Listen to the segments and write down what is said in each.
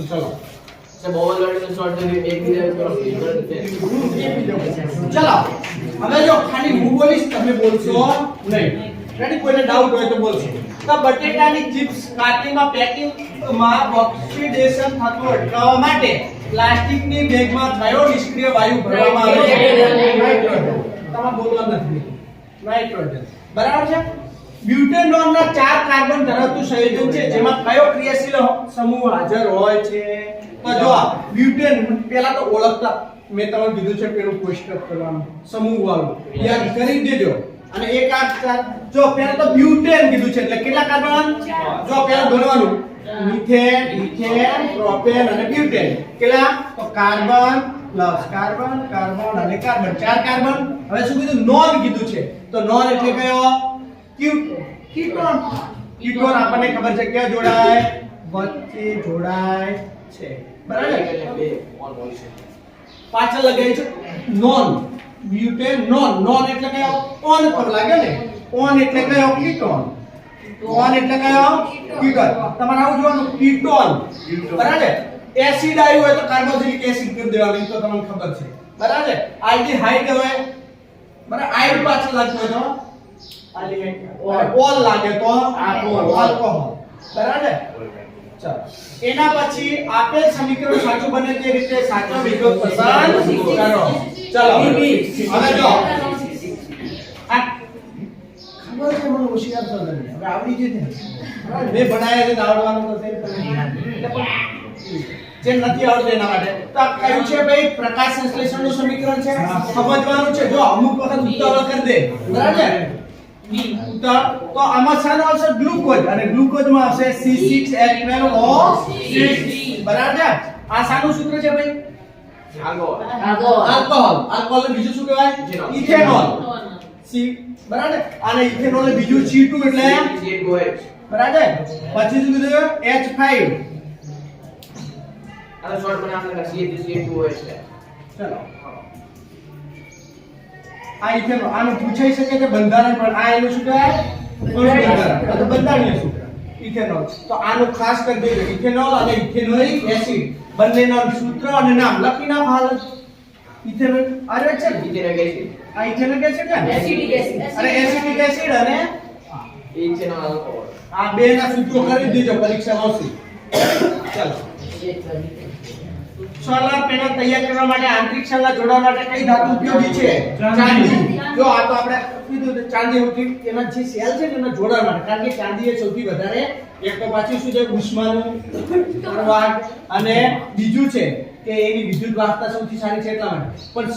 વસ્તુ ચલો બહુ લડે શોર્ટ એક બીજા કરો ચલો હવે જો ખાલી હું બોલીશ તમે બોલશો નહીં રેડી કોઈને ડાઉટ હોય તો બોલશો તો બટેટાની ચિપ્સ કાર્ટિંગમાં પેકિંગમાં ઓક્સિડેશન થતું અટકાવવા માટે પ્લાસ્ટિકની બેગમાં કયો નિષ્ક્રિય વાયુ ભરવામાં આવે છે નાઇટ્રોજન તમારે બોલવાનું નથી નાઇટ્રોજન બરાબર છે બ્યુટેનોનના 4 કાર્બન ધરાવતું સંયોજન છે જેમાં કયો ક્રિયાશીલ સમૂહ હાજર હોય છે તો જો બ્યુટેન પહેલા તો ઓળખતા મેં તમને કીધું છે પેલું કોષ્ટક કરવાનું સમૂહ વાળું યાદ કરી દેજો અને એક આ જો પહેલા તો બ્યુટેન કીધું છે એટલે કેટલા કાર્બન જો પહેલા ગણવાનું મિથેન ઇથેન પ્રોપેન અને બ્યુટેન કેટલા તો કાર્બન પ્લસ કાર્બન કાર્બન અને કાર્બન 4 કાર્બન હવે શું કીધું નોન કીધું છે તો નોન એટલે કયો કીટોન કીટોન આપણને ખબર છે કે જોડાય વચ્ચે જોડાય છે બરાબર પાછળ લગાય છે નોન બ્યુટેન નોન નોન એટલે કયો ઓન પર લાગે ને ઓન એટલે કયો કીટોન ઓન એટલે કયો કીટોન તમારે આવું જોવાનું કીટોન બરાબર એસિડ આવ્યું હોય તો કાર્બોક્સિલિક એસિડ કરી દેવાનું તો તમને ખબર છે બરાબર આલ્ડીહાઇડ હોય બરાબર આઇડ પાછળ લાગતો હોય તો આલ્ડીહાઇડ ઓલ લાગે તો આલ્કોહોલ બરાબર ચાલો એના પછી આપેલ સમીકરણ સાચું બને તે રીતે સાચો વિકલ્પ પસંદ કરો ચલો હવે જો આ ખબર છે મને હોશિયાર છો તમે હવે આવડી જશે મેં બનાયા છે આવડવાનું તો છે જે નથી આવડતું એના માટે તો આ કયું છે ભાઈ પ્રકાશ સંશ્લેષણનું સમીકરણ છે સમજવાનું છે જો અમુક વખત ઉતાવળ કરી દે બરાબર તો આમાં શાનો આવશે ગ્લુકોઝ અને ગ્લુકોઝમાં આવશે C6H12O6 બરાબર આ શાનું સૂત્ર છે ભાઈ આલ્કોહોલ આલ્કોહોલ ને બીજું શું કહેવાય ઇથેનોલ સી બરાબર અને ઇથેનોલ ને બીજું C2 એટલે બરાબર પછી શું કીધું H5 આ શોર્ટ મને આપણે C2 હોય છે ચલો આ ઇથેનોલ આનું પૂછાઈ શકે છે બંધારણ પણ આ એનું શું કહેવાય બંધારણ તો બંધારણીય સૂત્ર ઇથેનોલ તો આનું ખાસ કરી દેજો ઇથેનોલ અને ઇથેનોઇક એસિડ બંનેના સૂત્ર અને નામ લખી નાખો હાલ ઇથેનોલ અરે છે ઇથેનોઇક એસિડ આ ઇથેનોઇક એસિડ ને એસિડિક એસિડ અરે એસિડિક એસિડ અને ઇથેનોલ આલ્કોહોલ આ બે ના સૂત્રો કરી દેજો પરીક્ષામાં આવશે ચાલો સોલાર પેનલ તૈયાર કરવા માટે આંતરિક શેલના જોડાણ માટે કઈ ધાતુ ઉપયોગી છે ચાંદી જો આ તો આપણે કીધું કે ચાંદી ઉઠી એના જે સેલ છે ને એના જોડાણ માટે કારણ કે ચાંદી એ સૌથી વધારે એક તો પાછું શું છે ઉષ્માનું પ્રવાહ અને બીજું છે કે એની વિદ્યુત વાહકતા સૌથી સારી છે એટલા માટે પણ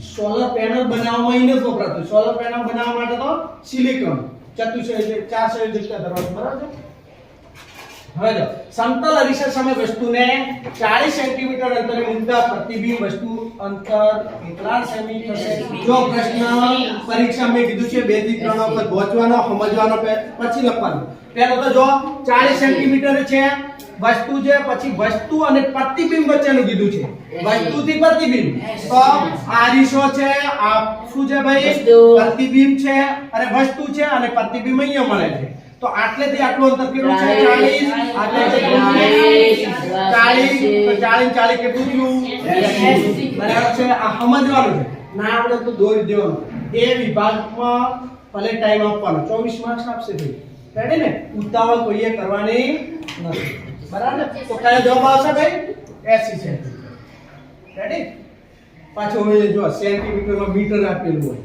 સોલાર પેનલ બનાવવામાં એને જ વપરાતું સોલાર પેનલ બનાવવા માટે તો સિલિકોન ચતુઃસંયોજક 4 સંયોજકતા ધરાવતું બરાબર છે હવે જો સમતલ અરીસા સામે વસ્તુને 40 સેન્ટીમીટર અંતરે મૂકતા પ્રતિબિંબ વસ્તુ અંતર કેટલા સેમી થશે જો પ્રશ્ન પરીક્ષા મેં કીધું છે 2 થી 3 વખત પહોંચવાનો સમજવાનો પછી લખવાનું પહેલો તો જો 40 સેન્ટીમીટર છે વસ્તુ છે પછી વસ્તુ અને પ્રતિબિંબ વચ્ચેનું કીધું છે વસ્તુ થી પ્રતિબિંબ તો આરીસો છે આ શું છે ભાઈ પ્રતિબિંબ છે અને વસ્તુ છે અને પ્રતિબિંબ અહીંયા મળે છે તો આટલેથી આટલું અંતર કેટલું છે 40 આટલે કેટલું 40 તો 40 40 કેટલું થયું 80 બરાબર છે આ સમજવાનું છે ના આપણે તો દોરી દેવાનું એ વિભાગમાં ભલે ટાઈમ આપવાનો 24 માર્ક્સ આપશે ભાઈ રેડી ને ઉતાવળ કોઈએ કરવાની નથી બરાબર તો કયો જવાબ આવશે ભાઈ 80 છે રેડી પાછો હવે જો સેન્ટીમીટરમાં મીટર આપેલું હોય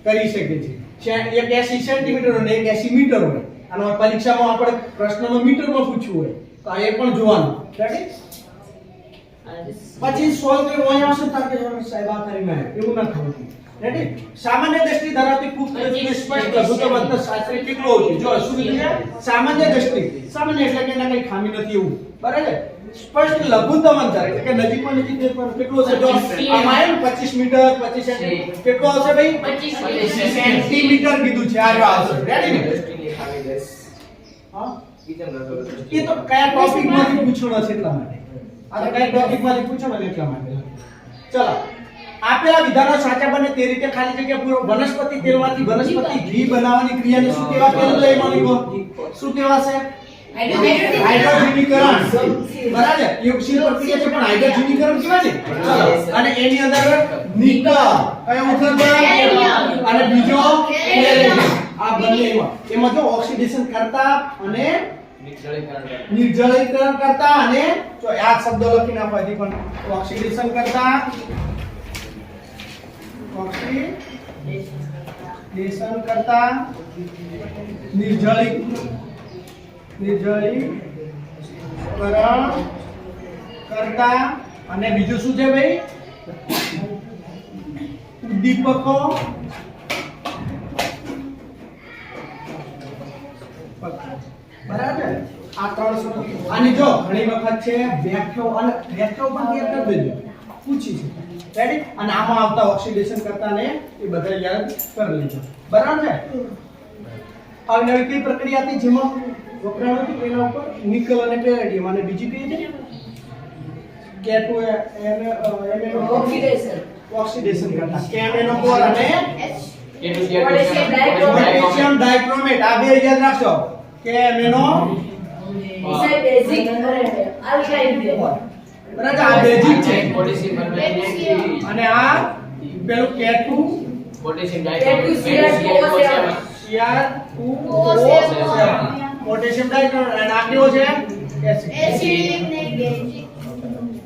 કરી શકે છે એક 80 સેન્ટીમીટર અને એક 80 મીટર હોય અને પરીક્ષામાં આપણે પ્રશ્નમાં મીટરમાં પૂછ્યું હોય તો આ એ પણ જોવાનું રેડી પછી સોલ્વ કરવો હોય આવશે તાકે સાહેબ આ કરી મેં એવું ના થવું રેડી સામાન્ય દ્રષ્ટિ ધરાવતી પુખ્ત વ્યક્તિને સ્પષ્ટ લઘુત્તમ અંતર શાસ્ત્રી કેટલો હોય જો શું કીધું સામાન્ય દ્રષ્ટિ સામાન્ય એટલે કે એના કઈ ખામી નથી એવું બરાબર સ્પષ્ટ લઘુત્તમ અંતર એટલે કે નજીકમાં નજીક કેટલો છે જો આમાં 25 મીટર 25 સેન્ટીમીટર કેટલો આવશે ભાઈ 25 સેન્ટીમીટર કીધું છે આ આવશે રેડી ને હા એ તો કયા ટોપિકમાંથી પૂછવાનો છે એટલા માટે આ તો કયા ટોપિકમાંથી પૂછવાનો છે એટલા માટે ચલો આપેલા વિધાનો સાચા બને તે રીતે ખાલી જગ્યા પૂરો વનસ્પતિ તેલમાંથી વનસ્પતિ ઘી બનાવવાની ક્રિયાને શું કહેવાય પહેલું તો એ માની લો શું કહેવાશે હાઇડ્રોજનીકરણ બરાબર યુગશીલ પ્રક્રિયા છે પણ હાઇડ્રોજનીકરણ કહેવાય ને ચલો અને એની અંદર નિકલ કયો ઉત્સર્જન અને બીજો કેલ્વિન આ બંનેમાં એમાં જો ઓક્સિડેશન કરતા અને નિર્જલીકરણ કરતા અને જો આ શબ્દ લખી નાખો હજી પણ ઓક્સિડેશન કરતા ઓક્સિડેશન કરતા નિર્જલીકરણ કરતા અને બીજું શું છે ભાઈ ઉદ્દીપકો બરાબર આ ત્રણ શબ્દો આની જો ઘણી વખત છે વ્યાખ્યાઓ અને વ્યાખ્યાઓ પણ યાદ કરી દેજો પૂછી છે રેડી અને આમાં આવતા ઓક્સિડેશન કરતા ને એ બધા યાદ કરી લેજો બરાબર છે આ નવી કઈ પ્રક્રિયા હતી જેમાં વપરાણ હતું એના ઉપર નિકલ અને પેલેડિયમ અને બીજી કઈ હતી K2 ઓક્સિડેશન કરતા KMnO4 અને પોટેશિયમ ડાઇક્રોમેટ આ બે યાદ રાખજો KMnO બરાબર આ બેઝિક છે અને આ પેલું K2 પોટેશિયમ પોટેશિયમ ડાઇક્રોમેટ અને આ કેવો છે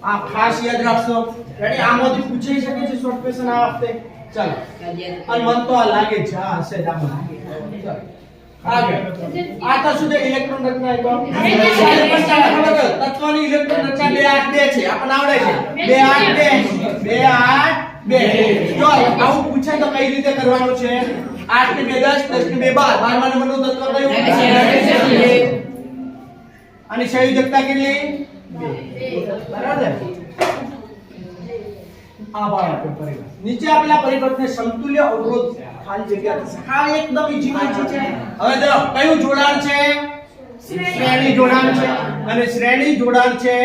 આ ખાસ યાદ રાખજો રેડી આમાંથી પૂછી શકે છે શોર્ટ ક્વેશ્ચન આ વખતે ચાલો અને મન તો આ લાગે છે આ હશે જ આમાં આગળ આ તો શું છે ઇલેક્ટ્રોન રચના તો તત્વની ઇલેક્ટ્રોન રચના 282 છે આપણને આવડે છે 282 જો આવું પૂછે તો કઈ રીતે કરવાનું છે 8 ને 2 10 10 ને 2 12 12મા નંબરનું તત્વ કયું અને સંયોજકતા કેટલી બરાબર આ બાર પરિબળ નીચે આપેલા પરિબળને સમતુલ્ય અવરોધ ખાલી જગ્યા થશે આ એકદમ ઈઝી છે હવે જો કયું જોડાણ છે શ્રેણી જોડાણ છે અને શ્રેણી જોડાણ છે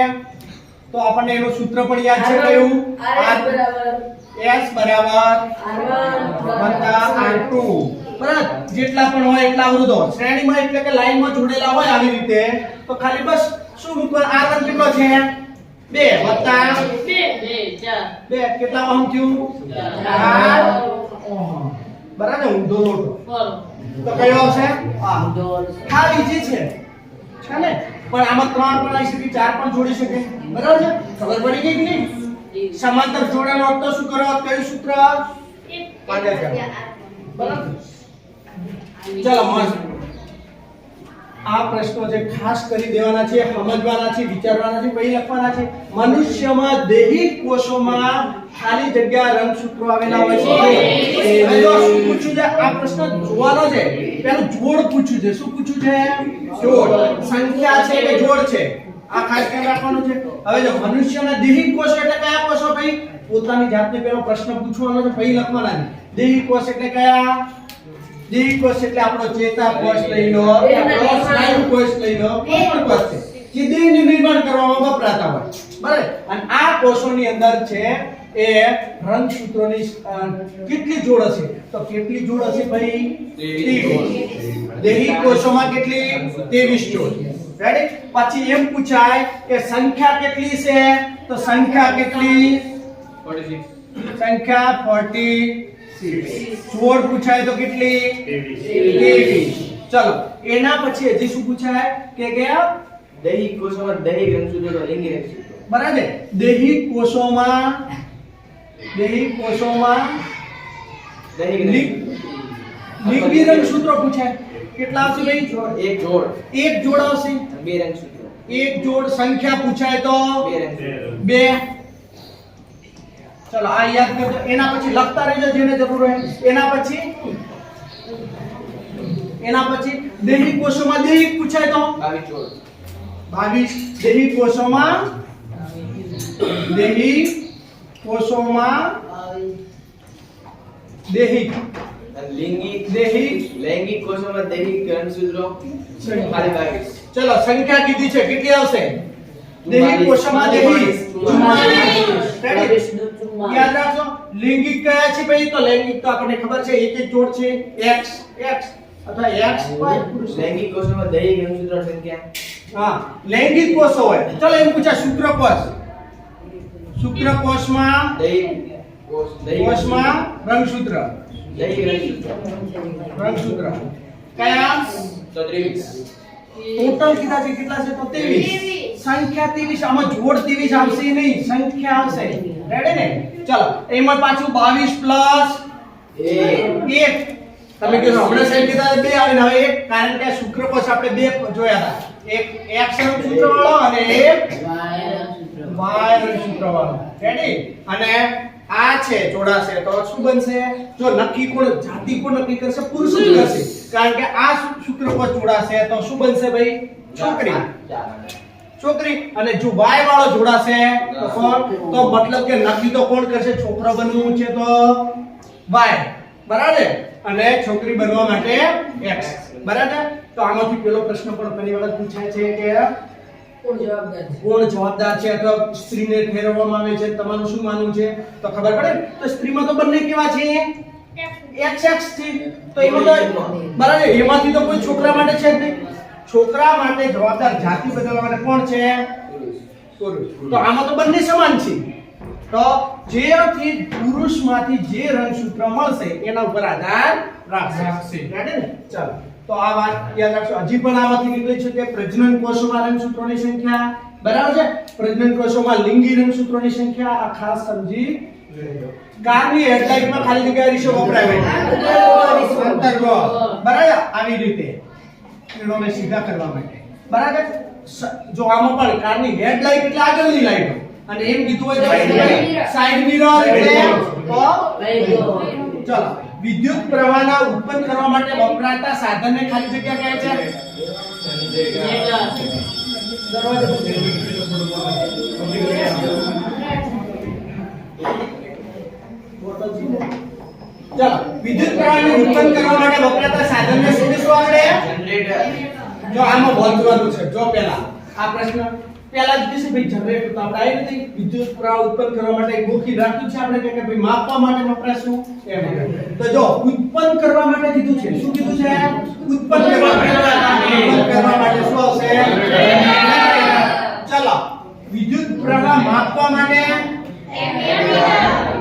તો આપણને એનું સૂત્ર પણ યાદ છે કયું S બરાબર R1 બરાબર જેટલા પણ હોય એટલા અવરોધો શ્રેણીમાં એટલે કે લાઈનમાં જોડેલા હોય આવી રીતે તો ખાલી બસ શું મૂકવાનું R1 કેટલો છે 2 વત્તા 2 કેટલા ઓહમ થયું 4 ઓહમ બરાબર ઊંધો લોટો તો કયો આવશે આ હા ઈજી છે ને પણ આમાં 3 પણ આવી શકે 4 પણ જોડી શકે બરાબર છે ખબર પડી ગઈ કે નહીં સમાંતર જોડાણ હોત તો શું કરો કયું સૂત્ર બરાબર ચલો મસ્ત આ પ્રશ્નો જે ખાસ કરી દેવાના છે સમજવાના છે વિચારવાના છે પછી લખવાના છે મનુષ્યમાં દૈહિક કોષોમાં ખાલી જગ્યા રંગસૂત્રો આવેલા હોય છે હવે જો શું પૂછ્યું છે આ પ્રશ્ન જોવાનો છે પેલું જોડ પૂછ્યું છે શું પૂછ્યું છે જોડ સંખ્યા છે કે જોડ છે આ ખાસ ધ્યાન રાખવાનું છે હવે જો મનુષ્યના દૈહિક કોષો એટલે કયા કોષો ભાઈ પોતાની જાતને પેલો પ્રશ્ન પૂછવાનો છે પછી લખવાના છે દૈહિક કોષ એટલે કયા દૈહિક કોષ એટલે આપણો ચેતાકોષ લઈ લો આપણો સ્નાયુ કોષ લઈ લો કોઈ પણ કોષ છે જે દેહનું નિર્માણ કરવામાં વપરાતા હોય બરાબર અને આ કોષોની અંદર છે એ રંગસૂત્રોની કેટલી જોડ હશે તો કેટલી જોડ હશે ભાઈ 23 દૈહિક કોષોમાં કેટલી 23 જોડ રેડી પછી એમ પૂછાય કે સંખ્યા કેટલી છે તો સંખ્યા કેટલી 46 સંખ્યા 46 જોડ પૂછાય તો કેટલી 23 ચલો એના પછી હજી શું પૂછાય કે દૈહિક કોષોમાં દૈહિક રંગસૂત્રો લિંગી રંગસૂત્રો બરાબર દૈહિક કોષોમાં લિંગી રંગસૂત્રો પૂછાય કેટલા આવશે ભાઈ એક જોડ આવશે બે રંગસૂત્રો એક જોડ સંખ્યા પૂછાય તો બે રંગસૂત્રો 2 ચલો આ યાદ કરજો એના પછી લખતા રહેજો જેને જરૂર હોય એના પછી દૈહિક કોષોમાં દૈહિક પૂછાય તો 22 દૈહિક કોષોમાં દૈહિક લૈંગિક કોષોમાં દૈહિક રંગસૂત્રો ખાલી 22 ચલો સંખ્યા કીધી છે કેટલી આવશે દૈહિક કોષોમાં દૈહિક 44 યાદ રાખજો લૈંગિક કયા છે ભાઈ તો લૈંગિક તો આપણને ખબર છે એક એક જોડ છે x અથવા x y પુરુષ લૈંગિક કોષોમાં દૈહિક રંગસૂત્રો સંખ્યા હા લૈંગિક કોષો હોય. ચલો એમ પૂછા શુક્રકોષ. શુક્રકોષમાં કોષમાં રંગસૂત્ર. રંગસૂત્ર કયા? ટોટલ કેટલા છે? કેટલા છે? તો 23. સંખ્યા 23. આમાં જોડ 23 આવશે નહીં, સંખ્યા આવશે. રેડી ને? ચલો એમાં પાછું 22 પ્લસ 1. તમે કહો હમણાં સાહેબ કીધા 2 આવે ને હવે 1, કારણ કે શુક્રકોષ આપણે 2 જોયા હતા. એક X રંગસૂત્ર વાળો અને એક Y રંગસૂત્ર વાળો. રેડી? અને આ છે જોડાશે તો શું બનશે? જો નક્કી કોણ જાતિ કોણ નક્કી કરશે? પુરુષ જ કરશે, કારણ કે આ શુક્રકોષ જોડાશે તો શું બનશે ભાઈ? છોકરી. છોકરી. અને જો Y વાળો જોડાશે તો કોણ? તો મતલબ કે નક્કી તો કોણ કરશે? છોકરો બનવું છે તો Y, બરાબર? અને છોકરી બનવા માટે X, બરાબર? તો આમાંથી પેલો પ્રશ્ન પણ ઘણી વખત પૂછાય છે કે કોણ જવાબદાર છે અથવા સ્ત્રીને ફેરવવામાં આવે છે, તમારું શું માનવું છે? તો ખબર પડે. તો સ્ત્રીમાં તો બંને કેવા છે? XX છે. તો એમાં તો બરાબર, એમાંથી તો કોઈ છોકરા માટે છે જ નહીં. છોકરા માટે જવાબદાર જાતિ બદલવા માટે કોણ છે? પુરુષ. તો આમાં તો બંને સમાન છે. તો જેથી પુરુષમાંથી જે રંગસૂત્ર મળશે એના ઉપર આધાર રાખશે. રેડી ને? ચાલો તો આ વાત યાદ રાખજો. હજી પણ આમાંથી કીધું છે કે પ્રજનન કોષોમાં રંગસૂત્રોની સંખ્યા, બરાબર છે? પ્રજનન કોષોમાં લિંગી રંગસૂત્રોની સંખ્યા આ ખાસ સમજી લેજો. કારની હેડલાઇટમાં ખાલી જગ્યા રીશો વપરાય હોય. અંતર્ગત, બરાબર? આવી રીતે કિરણોને સીધા કરવા માટે, બરાબર? જો આમાં પણ કારની હેડલાઇટ એટલે આગળની લાઈટો, અને એમ કીધું હોય તો સાઇડ મિરર એટલે તો ચલો વિદ્યુત પ્રવાહના ઉત્પન્ન કરવા માટે વપરાતા સાધનને ખાલી જગ્યા કહે છે? ચલો વિદ્યુત પ્રવાહને ઉત્પન્ન કરવા માટે વપરાતા સાધનને શું કહેશું આપણે? જનરેટર. જો આમાં વાંચવાનું છે. જો પહેલા આ પ્રશ્ન પહેલા જ કીધું ભાઈ જનરેટર તો આપણે આવી નથી. વિદ્યુત પ્રવાહ ઉત્પન્ન કરવા માટે ગોખી રાખ્યું છે આપણે કે ભાઈ માપવા માટે વપરાશું એમ. તો જો ઉત્પન્ન કરવા માટે કીધું છે. શું કીધું છે? ઉત્પન્ન કરવા માટે શું આવશે? ચલો વિદ્યુત પ્રવાહ માપવા માટે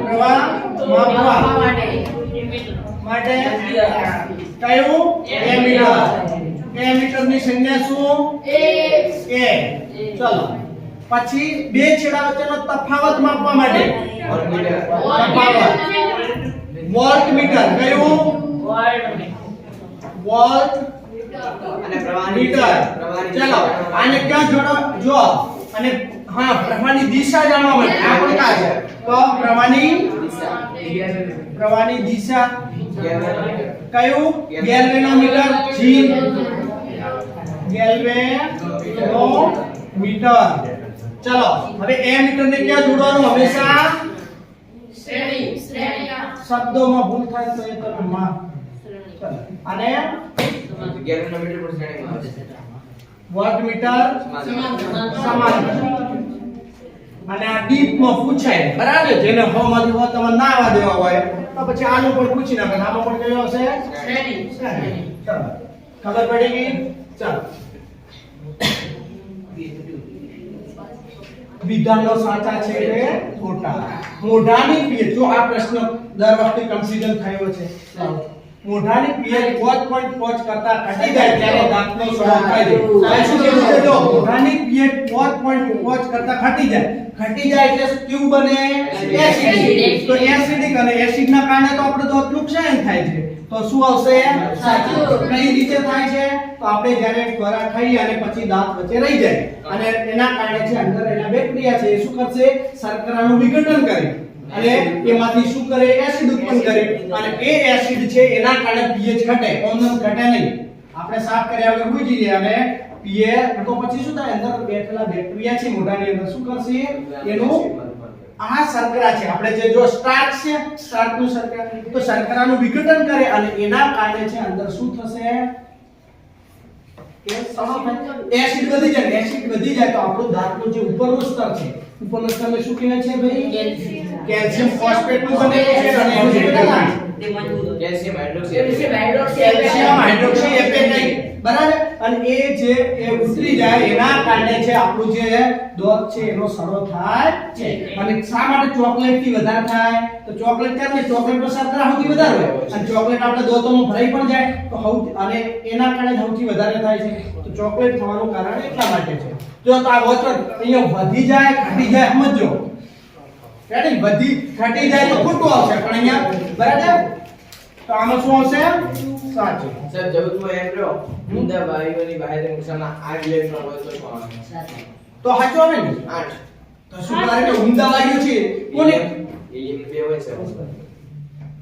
પ્રવાહ માપવા માટે કયું? એમીટર. એમીટર ની સંખ્યા શું? A. ચલો પછી બે છેડા વચ્ચેનો તફાવત માપવા માટે વોલ્ટમીટર. કયું? વોલ્ટ અને પ્રવાહની મીટર. ચલો આને ક્યાં જોડો? જો અને હા પ્રવાહની દિશા જાણવા માટે આ પણ કા છે? તો પ્રવાહની દિશા કયું? ગેલ્વેનોમીટર. G. ગેલ્વેનોમીટર. ચલો હવે એમીટર ને ક્યાં જોડવાનું? હંમેશા શબ્દોમાં ભૂલ થાય તો એ તમે માફ. અને ગેલ્વેનોમીટર પણ શ્રેણીમાં આવે છે. વોલ્ટમીટર સમાન. અને આ ડીપમાં પૂછાય, બરાબર? જેને હોમાંથી હો તમારે ના આવવા દેવા હોય તો પછી આનું પણ પૂછી નાખે. આમાં પણ કયો હશે? શ્રેણી. ચાલો ખબર પડી ગઈ? ચાલો વિધાનો સાચા છે કે ખોટા? મોઢાની પીએચ. જો આ પ્રશ્ન દર વખતે કન્ફ્યુઝન થયો છે. મોઢાની પીએચ 5.5 કરતા ઘટી જાય ત્યારે દાંતનો સ્વભાવ થાય છે. શું કહેવું છે? જો મોઢાની પીએચ 5.5 કરતા ઘટી જાય એટલે કેવું બને? એસિડિક. તો એસિડિક અને એસિડના કારણે તો આપણે દાંત નુકસાન થાય છે. તો શું આવશે? સાચું. કઈ રીતે થાય છે? તો આપણે જ્યારે ખોરાક ખાઈએ અને પછી દાંત વચ્ચે રહી જાય અને એના કારણે છે અંદર એના બેક્ટેરિયા છે એ શું કરશે? શર્કરાનું વિઘટન કરે અને એમાંથી શું કરે? એસિડ ઉત્પન્ન કરે અને એ એસિડ છે એના કારણે pH ઘટે. કોમન ઘટે નહીં. આપણે સાફ કર્યા વગર ભૂલી જઈએ અને pH તો પછી શું થાય? અંદર બેઠેલા બેક્ટેરિયા છે મોઢાની અંદર શું કરશે? એનું આ શર્કરા છે આપણે જે જો સ્ટાર્ચ છે, સ્ટાર્ચનું શર્કરા તો શર્કરાનું વિઘટન કરે અને એના કારણે છે અંદર શું થશે? એસિડ વધી જાય. એસિડ વધી જાય તો આપણું દાંતનું જે ઉપરનું સ્તર છે, ઉપરનું સ્તરને શું કહેવાય છે ભાઈ? કેલ્શિયમ ફોસ્ફેટનું બનેલું છે અને એનું શું કહેવાય? Calcium hydroxy calcium hydroxy appetite. બરાબર અને એ જે એ ઉતરી જાય એના કારણે છે આપણું જે દોત છે એનો સડો થાય છે અને શા માટે ચોકલેટ થી વધારે થાય તો ચોકલેટ કારણ કે ચોકલેટ પર શર્કરા સૌથી વધારે હોય અને ચોકલેટ આપણે દોતોમાં ભરાઈ પણ જાય તો અને એના કારણે સૌથી વધારે થાય છે તો ચોકલેટ થવાનું કારણ એટલા માટે છે જો તો આ વોચર અહીંયા વધી જાય ઘટી જાય સમજો રેડી વધી ઘટી જાય તો ખોટું આવશે પણ અહીંયા બરાબર તો આમાં શું આવશે સાચું સાહેબ જગતમાં એમ રહ્યો ઊંધા વાયુઓની બાહ્ય કક્ષામાં 8 ઇલેક્ટ્રોન હોય તો શું આવે તો સાચું આવે ને 8 તો શું કારણ કે ઊંધા વાયુ છે કોને હિલિયમ 2 હોય છે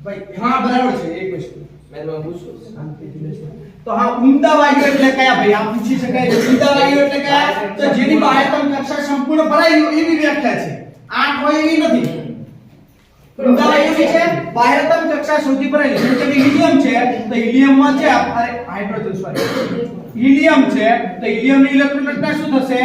ભાઈ હા બરાબર છે એક વસ્તુ મેં તમને પૂછ્યું તો હા ઊંધા વાયુ એટલે કયા ભાઈ આ પૂછી શકાય ઊંધા વાયુ એટલે કયા તો જેની બાહ્યતમ કક્ષા સંપૂર્ણ ભરાઈ ગઈ એવી વ્યાખ્યા છે 8 હોય એવી નથી ઊંધા વાયુ છે બાહ્યતમ કક્ષા સૌથી ભરાયેલી જેમ કે હિલિયમ છે તો હિલિયમમાં છે અરે હાઇડ્રોજન સોરી હિલિયમ છે તો હિલિયમની ઇલેક્ટ્રોન રચના શું થશે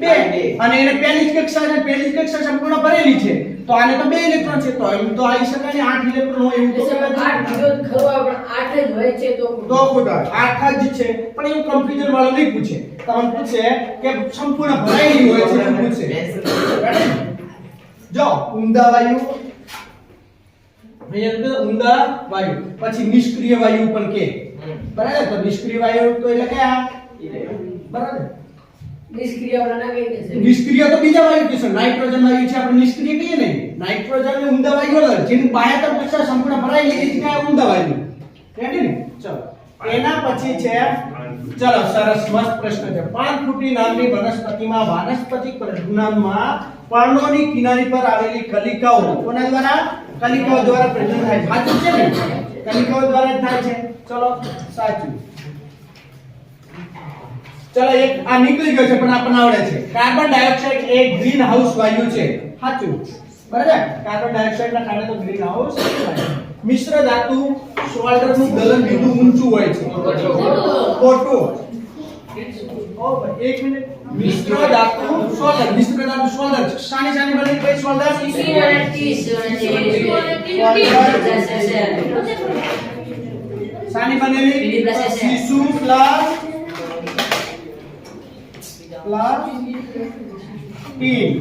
2 અને એને પહેલી જ કક્ષા છે પહેલી જ કક્ષા સંપૂર્ણ ભરેલી છે તો આને તો 2 ઇલેક્ટ્રોન છે તો એમ તો આવી શકાય ને 8 ઇલેક્ટ્રોન હોય એવું તો આઠ કીધું ખરું પણ 8 જ હોય છે તો તો ખોટા 8 જ છે પણ એવું કન્ફ્યુઝન વાળો નહીં પૂછે તમને પૂછે કે સંપૂર્ણ ભરાયેલી હોય છે એમ પૂછે જો ઊંધા વાયુ અહીંયા ઊંધા વાયુ પછી નિષ્ક્રિય વાયુ પણ કે બરાબર તો નિષ્ક્રિય વાયુ તો એટલે કયા બરાબર નિષ્ક્રિય વાળા ના કહીએ છે નિષ્ક્રિય તો બીજા વાયુ કહેશો નાઇટ્રોજન વાયુ છે આપણે નિષ્ક્રિય કહીએ ને નાઇટ્રોજન ને ઊંધા વાયુ અલગ જેની બાહ્યતમ કક્ષા સંપૂર્ણ ભરાયેલી છે કયા ઊંધા વાયુ રેડી ને ચલો એના પછી છે ચલો સરસ મસ્ત પ્રશ્ન છે પાનફૂટી નામની વનસ્પતિમાં વાનસ્પતિક પ્રજનનમાં પર્ણોની કિનારી પર આવેલી કલિકાઓ કોના દ્વારા કલિકાઓ દ્વારા પ્રજનન થાય સાચું છે ને કલિકાઓ દ્વારા થાય છે ચલો સાચું ચલો એક આ નીકળી ગયો છે પણ આપણને આવડે છે કાર્બન ડાયોક્સાઇડ એ ગ્રીન હાઉસ વાયુ છે સાચું બરાબર કાર્બન ડાયોક્સાઇડ ના કારણે તો ગ્રીન હાઉસ મિશ્ર ધાતુ સોલ્ડર નું ગલન બિંદુ ઊંચું હોય છે ખોટું ઓ ભાઈ એક મિનિટ મિશ્ર ધાતુ સોલ્ડર શાની શાની બને કઈ સોલ્ડર શાની બનેલી સીસુ પ્લસ ટીન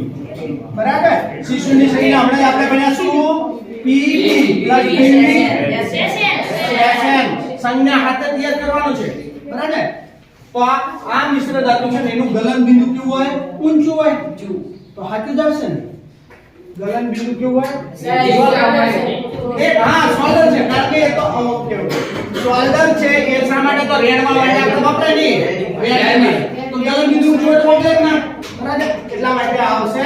બરાબર શિશુની સંખ્યા હમણાં આપણે ભણ્યા શું પીપી પ્લસ ટીન એસએન સંજ્ઞા હાથે યાદ કરવાનું છે બરાબર તો આ મિશ્ર ધાતુ છે ને એનું ગલન બિંદુ કેવું હોય ઊંચું હોય તો સાચું જ આવશે ને ગલન બિંદુ કેવું હોય એક હા સોલ્ડર છે કારણ કે એ તો ઓકે સોલ્ડર છે એ શા માટે તો રેડમાં માટે આપણે વપરાય નહીં રેડ તો ગલન બિંદુ ઊંચું હોય તો વપરાય ના બરાબર એટલા માટે આવશે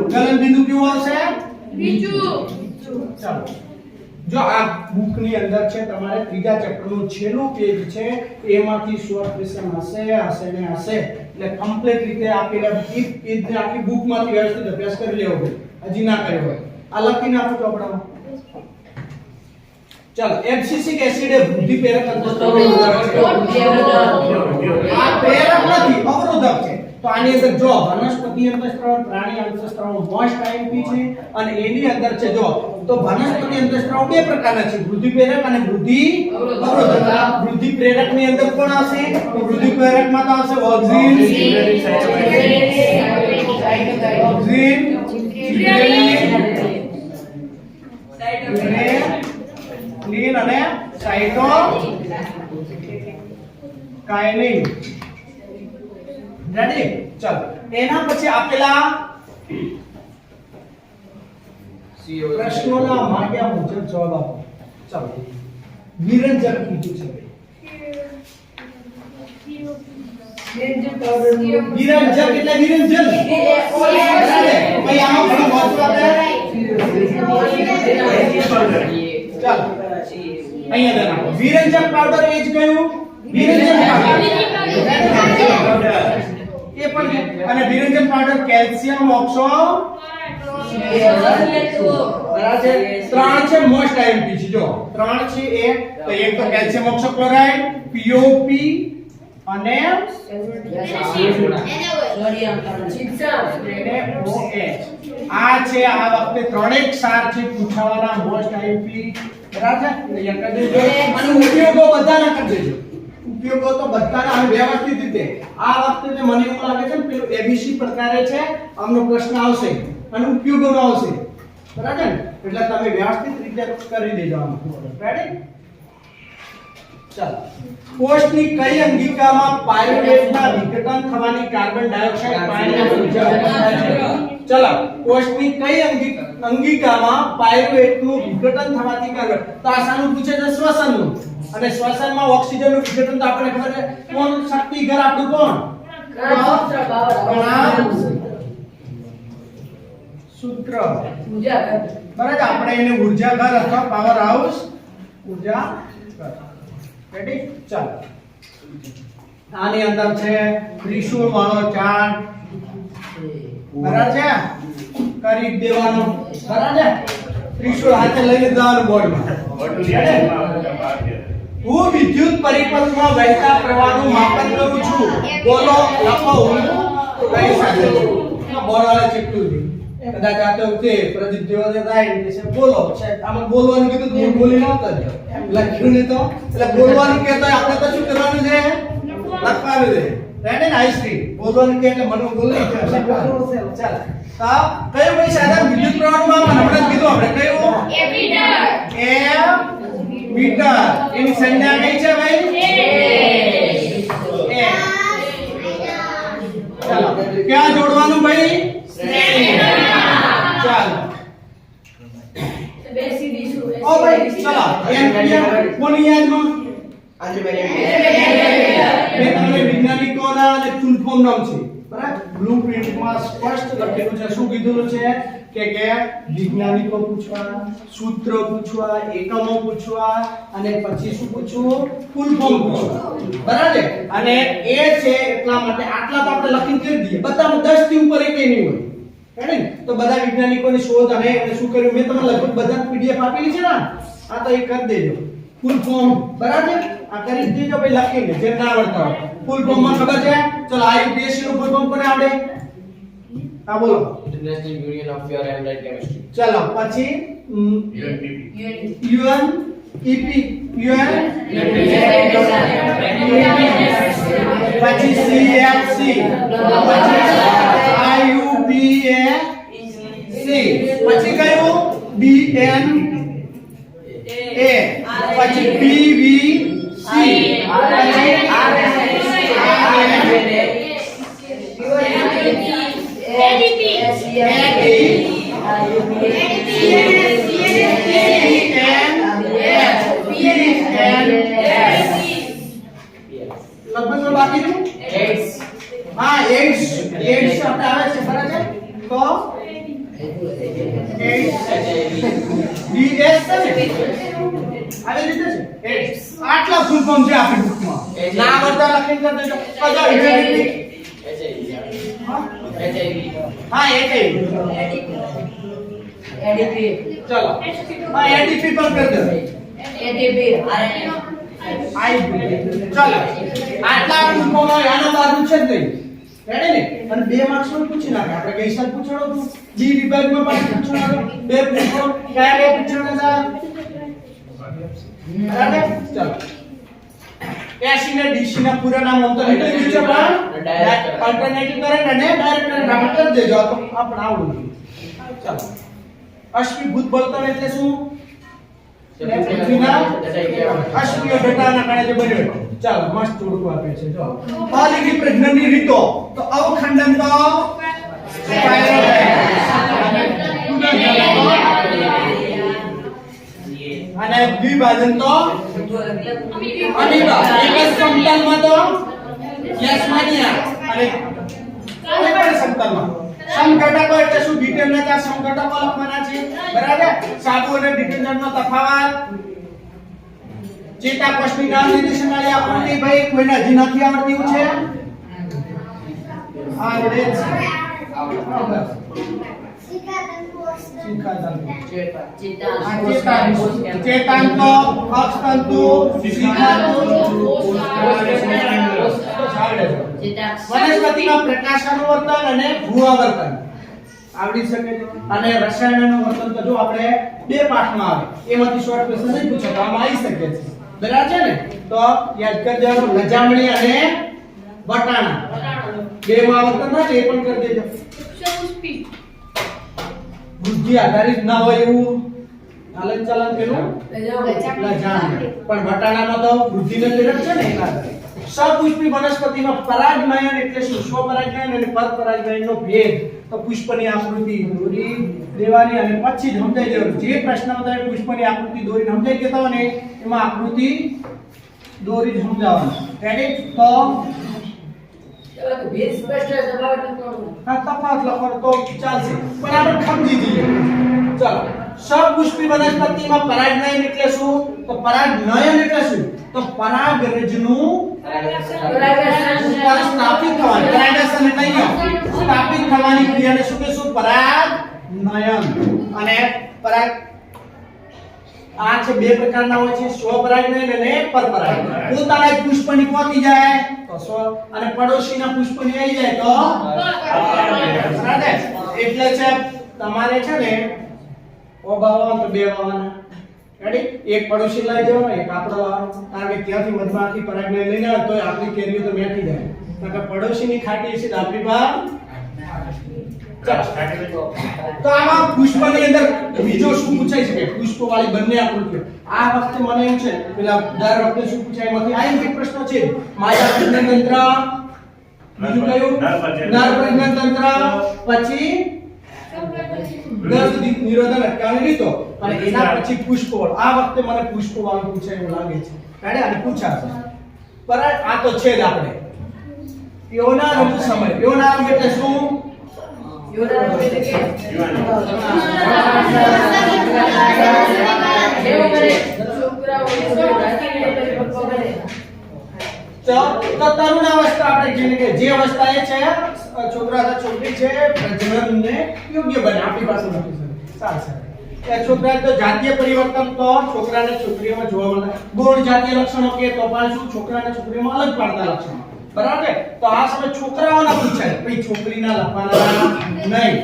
ગલન બિંદુ કેવું આવશે બીજું ચાલો જો આ બુક ની અંદર છે તમારે ત્રીજા ચેપ્ટર નું છેલ્લું પેજ છે એમાંથી શોર્ટ ક્વેશ્ચન હશે ને હશે એટલે કમ્પ્લીટ રીતે આપેલા એક પેજ ને આખી બુક માંથી વ્યવસ્થિત અભ્યાસ કરી લેવો હોય હજી ના કર્યો હોય આ લખી નાખો ચોપડામાં ચાલો એબ્સિસિક એસિડ એ વૃદ્ધિ પ્રેરક અંતઃસ્ત્રાવ આ પ્રેરક નથી અવરોધક છે તો આની અંદર જો વનસ્પતિ અંતઃસ્ત્રાવ પ્રાણી અંતઃસ્ત્રાવ મોસ્ટ આઈએમપી છે અને એની અંદર છે જો તો વનસ્પતિ અંતઃસ્ત્રાવ બે પ્રકારના છે વૃદ્ધિ પ્રેરક અને વૃદ્ધિ અવરોધક વૃદ્ધિ પ્રેરક ની અંદર કોણ આવશે તો વૃદ્ધિ પ્રેરક માં તો આવશે ઓક્સિન ક્લીન અને સાઇટોકાઇનિન રેડી ચાલો એના પછી આપેલા પ્રશ્નોના માંગ્યા મુજબ જવાબ આપો ચાલો વિરંજક કીધું છે વિરંજક એટલે વિરંજન ભાઈ આમાં ઘણું વાંચવું આપણે ચાલો અહીંયા દેખાડો વિરંજક પાવડર એ જ કયું વિરંજન પાવડર એ પણ અને વિરંજન પાવડર કેલ્શિયમ ઓક્સો બરાબર છે ત્રણ છે મોસ્ટ આઈએમપી છે જો ત્રણ છે એ તો એક તો કેલ્શિયમ ઓક્સો ક્લોરાઇડ POP અને આ છે આ વખતે ત્રણેક ક્ષાર છે પૂછાવાના મોસ્ટ આઈએમપી બરાબર છે અહીંયા કરી દેજો અને ઉપયોગો બધાના કરી દેજો ઉપયોગો તો બધાના હવે વ્યવસ્થિત રીતે આ વખતે મને એવું લાગે છે ને પેલું ABC પ્રકારે છે આમનો પ્રશ્ન આવશે અને ઉપયોગોનો આવશે બરાબર ને એટલે તમે વ્યવસ્થિત રીતે કરી દેજો આમ રેડી ચાલો કોષની કઈ અંગિકામાં પાયરુવેટના વિઘટન થવાની કાર્બન ડાયોક્સાઇડ પાણીની ઉર્જા ચલો કોષની કઈ અંગિકામાં પાયરુવેટનું વિઘટન થવાથી કાર્બન તો આસાનું પૂછે છે શ્વસનનું અને શ્વસનમાં ઓક્સિજનનું વિઘટન તો આપણે ખબર છે કોણ શક્તિ ઘર આપણું કોણ સૂત્ર બરાબર આપણે એને ઊર્જા ઘર અથવા પાવર હાઉસ ઊર્જા ઘર રેડી ચાલો આની અંદર છે ત્રિશુળ વાળો ચાર્ટ બરાબર છે કરી દેવાનો બરાબર છે ત્રિશુળ હાથે લઈને જવાનું બોર્ડમાં હું વિદ્યુત પરિપથમાં વહેતા પ્રવાહનું માપન કરું છું બોલો લખો હું કઈ સાથે બોર્ડ વાળા ચીપટું કદાચ આ તો તે પ્રદીપ જેવો થાય ને છે બોલો આમાં બોલવાનું કીધું તો હું બોલી નહોતો લખ્યું ને તો એટલે બોલવાનું કહેતો આપણે તો શું કરવાનું છે લખવાનું છે રેડી ને આઈસ્ક્રીમ બોલવાનું કે એટલે મને બોલી ચાલ તો કયો ભાઈ સાદા વિદ્યુત પ્રવાહનું માપન આપણે કીધું આપણે કયું એ મીટર એની સંખ્યા કઈ છે ભાઈ એ ચાલો ક્યાં જોડવાનું ભાઈ ચાલો ઓ ભાઈ ચલો એમ્પિયર કોની યાદમાં આજે ભાઈ એ તમને વૈજ્ઞાનિકોના અને ફૂલ ફોર્મ નામ છે બરાબર બ્લુપ્રિન્ટમાં સ્પષ્ટ લખેલું છે શું કીધું છે કે વૈજ્ઞાનિકો પૂછવા સૂત્ર પૂછવા એકમો પૂછવા અને પછી શું પૂછવું ફૂલ ફોર્મ પૂછવા બરાબર અને એ છે એટલા માટે આટલા તો આપણે લખીને કરી દઈએ બધામાં 10 થી ઉપર એકે નહીં હોય હેને તો બધા વૈજ્ઞાનિકોની શોધ અને શું કર્યું મેં તમને લગભગ બધા પીડીએફ આપેલી છે ને આ તો એ કરી દેજો ફૂલ ફોર્મ બરાબર આ કરી દેજો ભાઈ લખીને જે ના આવડતા હોય ફૂલ ફોર્મ માં ખબર છે ચલો આઈયુપીએસસી નું ફૂલ ફોર્મ કોને આવડે હા બોલો international union of pure and light chemistry ચલો પછી યુએન ઈપી યુએન પછી સીએફસી આઈયુપીએસસી પછી કયું બીએન એ પછી પીવીસી લગભગ બાકી છે હા એડ્સ શબ્દ આવે છે બરાબર છે તો ડીએસ આવી રીતે છે એડ્સ આટલા ફૂલ ફોર્મ છે આપણી બુકમાં ના આવડતા લખીને કરી દેજો કદા યુનિટી હા એડીપી ચલો હા એડીપી પર કરી દો આઈ ચલો આટલા ફૂલ ફોર્મ હોય આના બાજુ છે જ નહીં રેડી ને અને 2 માર્ક્સ નું પૂછી નાખે આપણે ગઈ સાલ પૂછાણો હતું બી વિભાગમાં પણ પૂછાણો 2 પૂછો કયા બે પૂછાણો હતા બરાબર ચલો એસી ને ડીસી ના પૂરા નામ તો નીકળી ગયું છે પણ અલ્ટરનેટિવ કરંટ અને ડાયરેક્ટ કરંટ આપણે કરી દેજો તો આપણે આવડું ચલો અશ્મિભૂત બળતણ એટલે શું અશ્મિય ઘટાના કારણે જે બન્યો ચાલો મસ્ત ચોડકું આપે છે જો અલિખિત પ્રજનનની રીતો તો અવખંડન તો અને દ્વિભાજન તો અમીબા એક જ સમતલમાં તો યસ્માનિયા અને કોઈ પણ સમતલમાં સમઘટકો એટલે શું ડિટરજન્ટ ના સમઘટકો લખવાના છે બરાબર સાબુ અને ડિટરજન્ટનો તફાવત ચેતાકોષની નામ નિર્દેશનવાળી આકૃતિ ભાઈ કોઈને હજી નથી આવડતી એવું છે આવડે છે ચેતાંતો અક્ષતંતુ વનસ્પતિમાં પ્રકાશાનુવર્તન અને ભૂઆવર્તન આવડી શકે છે અને રસાયણનું વર્તન તો જો આપણે 2 પાઠમાં આવે એમાંથી શોર્ટ ક્વેશ્ચન નહીં પૂછે તો આમાં આવી શકે છે બરાબર છે ને? તો યાદ કરી દેવાનું લજામણી અને વટાણા બે માં આવર્તન ના એ પણ કરી દેજો. વૃદ્ધિ આધારિત ના હોય એવું હાલન ચાલન પેલું લજામણી, પણ વટાણામાં તો વૃદ્ધિને પ્રેરક છે ને એના આધારે. સપુષ્પી વનસ્પતિમાં પરાગનયન એટલે શું? સ્વપરાગનયન અને પરપરાગનયનનો ભેદ. તો પુષ્પની આકૃતિ દોરી દેવાની અને પછી જ સમજાઈ દેવાનું. જે પ્રશ્નમાં તમે પુષ્પની આકૃતિ દોરીને સમજાઈ દેતા હોય ને એમાં આકૃતિ દોરી જ સમજાવવાની. રેડી? તો એવા તો ભેદ સ્પષ્ટ તફાવત લખવાનું. હા તફાવત લખવાનો તો ચાલશે, પણ આપણે સમજી જઈએ. ચાલો, સપુષ્પી વનસ્પતિમાં પરાગનયન એટલે શું? તો પરાગનયન એટલે શું? તો પરાગરજનું ઉપર સ્થાપિત થવાની, પરાગસન એટલે અહીંયા સ્થાપિત થવાની ક્રિયાને શું કહેશું? પરાગનયન. અને પરાગ આ છે બે પ્રકારના હોય છે, સ્વપરાગનયન અને પરપરાગનયન. પોતાના જ પુષ્પની પહોંચી જાય તો સ્વ, અને પડોશીના પુષ્પની આવી જાય તો બરાબર. એટલે છે તમારે છે ને ઓબાવા તો બે વાવાના. રેડી? એક પડોશી લઈ જવાનો, એક આપણો વાવવાનો. કારણ કે ત્યાંથી મધમાખી પરાગને લઈને આવે તો આપણી કેરીઓ તો મેઠી જાય. કારણ કે પડોશીની ખાટી છે તો આપણી પર. તો આમાં પુષ્પની અંદર બીજો શું પૂછાઈ શકે? પુષ્પવાળી બંને આકૃતિઓ. આ વખતે મને એમ છે પેલા દર વખતે શું પૂછાય એમાંથી આ એક પ્રશ્ન છે. માયા પ્રજનન તંત્ર, બીજું કયું? નર પ્રજનન તંત્ર, પછી દર્દ નિરોધન અટકાવવાની રીતો, અને એના પછી પુષ્પવાળ. આ વખતે મને પુષ્પવાળું પૂછાય એવું લાગે છે. કારણ અને પૂછાશે. પર આ તો છે જ આપણે યૌવનારંભ સમય. યૌવનારંભ એટલે શું? યોનાનો એટલે કે તો તરુણ અવસ્થા આપણે જેને કે જે અવસ્થા એ છે છોકરા અથવા છોકરી છે પ્રજનનને યોગ્ય બને. આપણી પાસે નથી સર ચાલશે. એ છોકરા તો જાતીય પરિવર્તન તો છોકરા અને છોકરીઓમાં જોવા મળે. ગુણ જાતીય લક્ષણો કે તો પણ શું છોકરા અને છોકરીઓમાં અલગ પાડતા લક્ષણો. બરાબર છે? તો આ સમય છોકરાઓના પૂછાય, પછી છોકરીના લખવાના નહીં.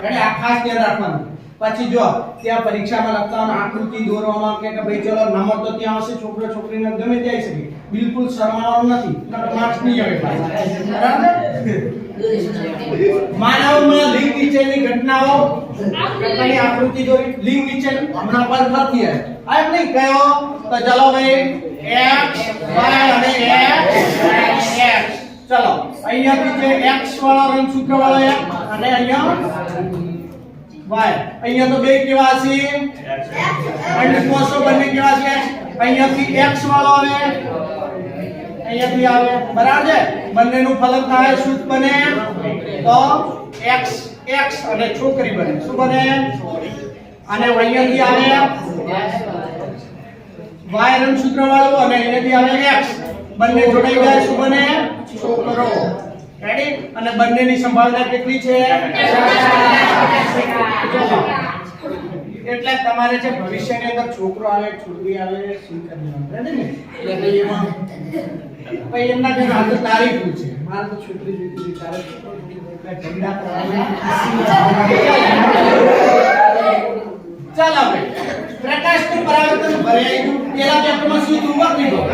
એટલે આ ખાસ ધ્યાન રાખવાનું. પછી જો ત્યાં પરીક્ષામાં લખતાનો આકૃતિ દોરવામાં કે ભાઈ ચલો નંબર તો ત્યાં આવશે, છોકરો છોકરીને ગમે તે આવી શકે. બિલકુલ શરમાવાનું નથી, નકર માર્ક્સ નહીં આવે. બરાબર? માનવમાં લિંગ નીચેની ઘટનાઓ ઘટનાની આકૃતિ દોરી. લિંગ નીચે હમણાં પર નથી આ એમ નહીં કયો તો ચલો ભાઈ x y અને x. ચલો અહીંયાથી જે x વાળો રંગસૂત્ર વાળો x અને અહીંયા y. અહીંયા તો બે કેવા છે? અને કોષો બંને કેવા છે? અહીંયાથી x વાળો આવે, અહીંયાથી આવે. બરાબર છે? બંનેનું ફલન થાય શુદ્ધ બને તો x x અને છોકરી બને. શું બને? અને અહીંયાથી આવે y રંગસૂત્ર વાળું અને અહીંયાથી આવે x. બંને જોડાઈ ગયા શું બને? છોકરો. રેડી? અને બંનેની સંભાવના કેટલી છે? એટલે તમારે જે ભવિષ્યની અંદર છોકરો આવે છોકરી આવે સ્વીકારી લેવાનું. રેડી ને? એટલે એમાં ભાઈ એમના ઘરે આ તો તારીખ છે. મારે તો છોકરી જોઈતી હતી, તારે છોકરો જોઈતો એટલે ઠંડા કરવાના. ચાલો ભાઈ પ્રકાશનું પરાવર્તન ભર્યા પેલા ચેપ્ટરમાં શું હતું? વક્રીભવન.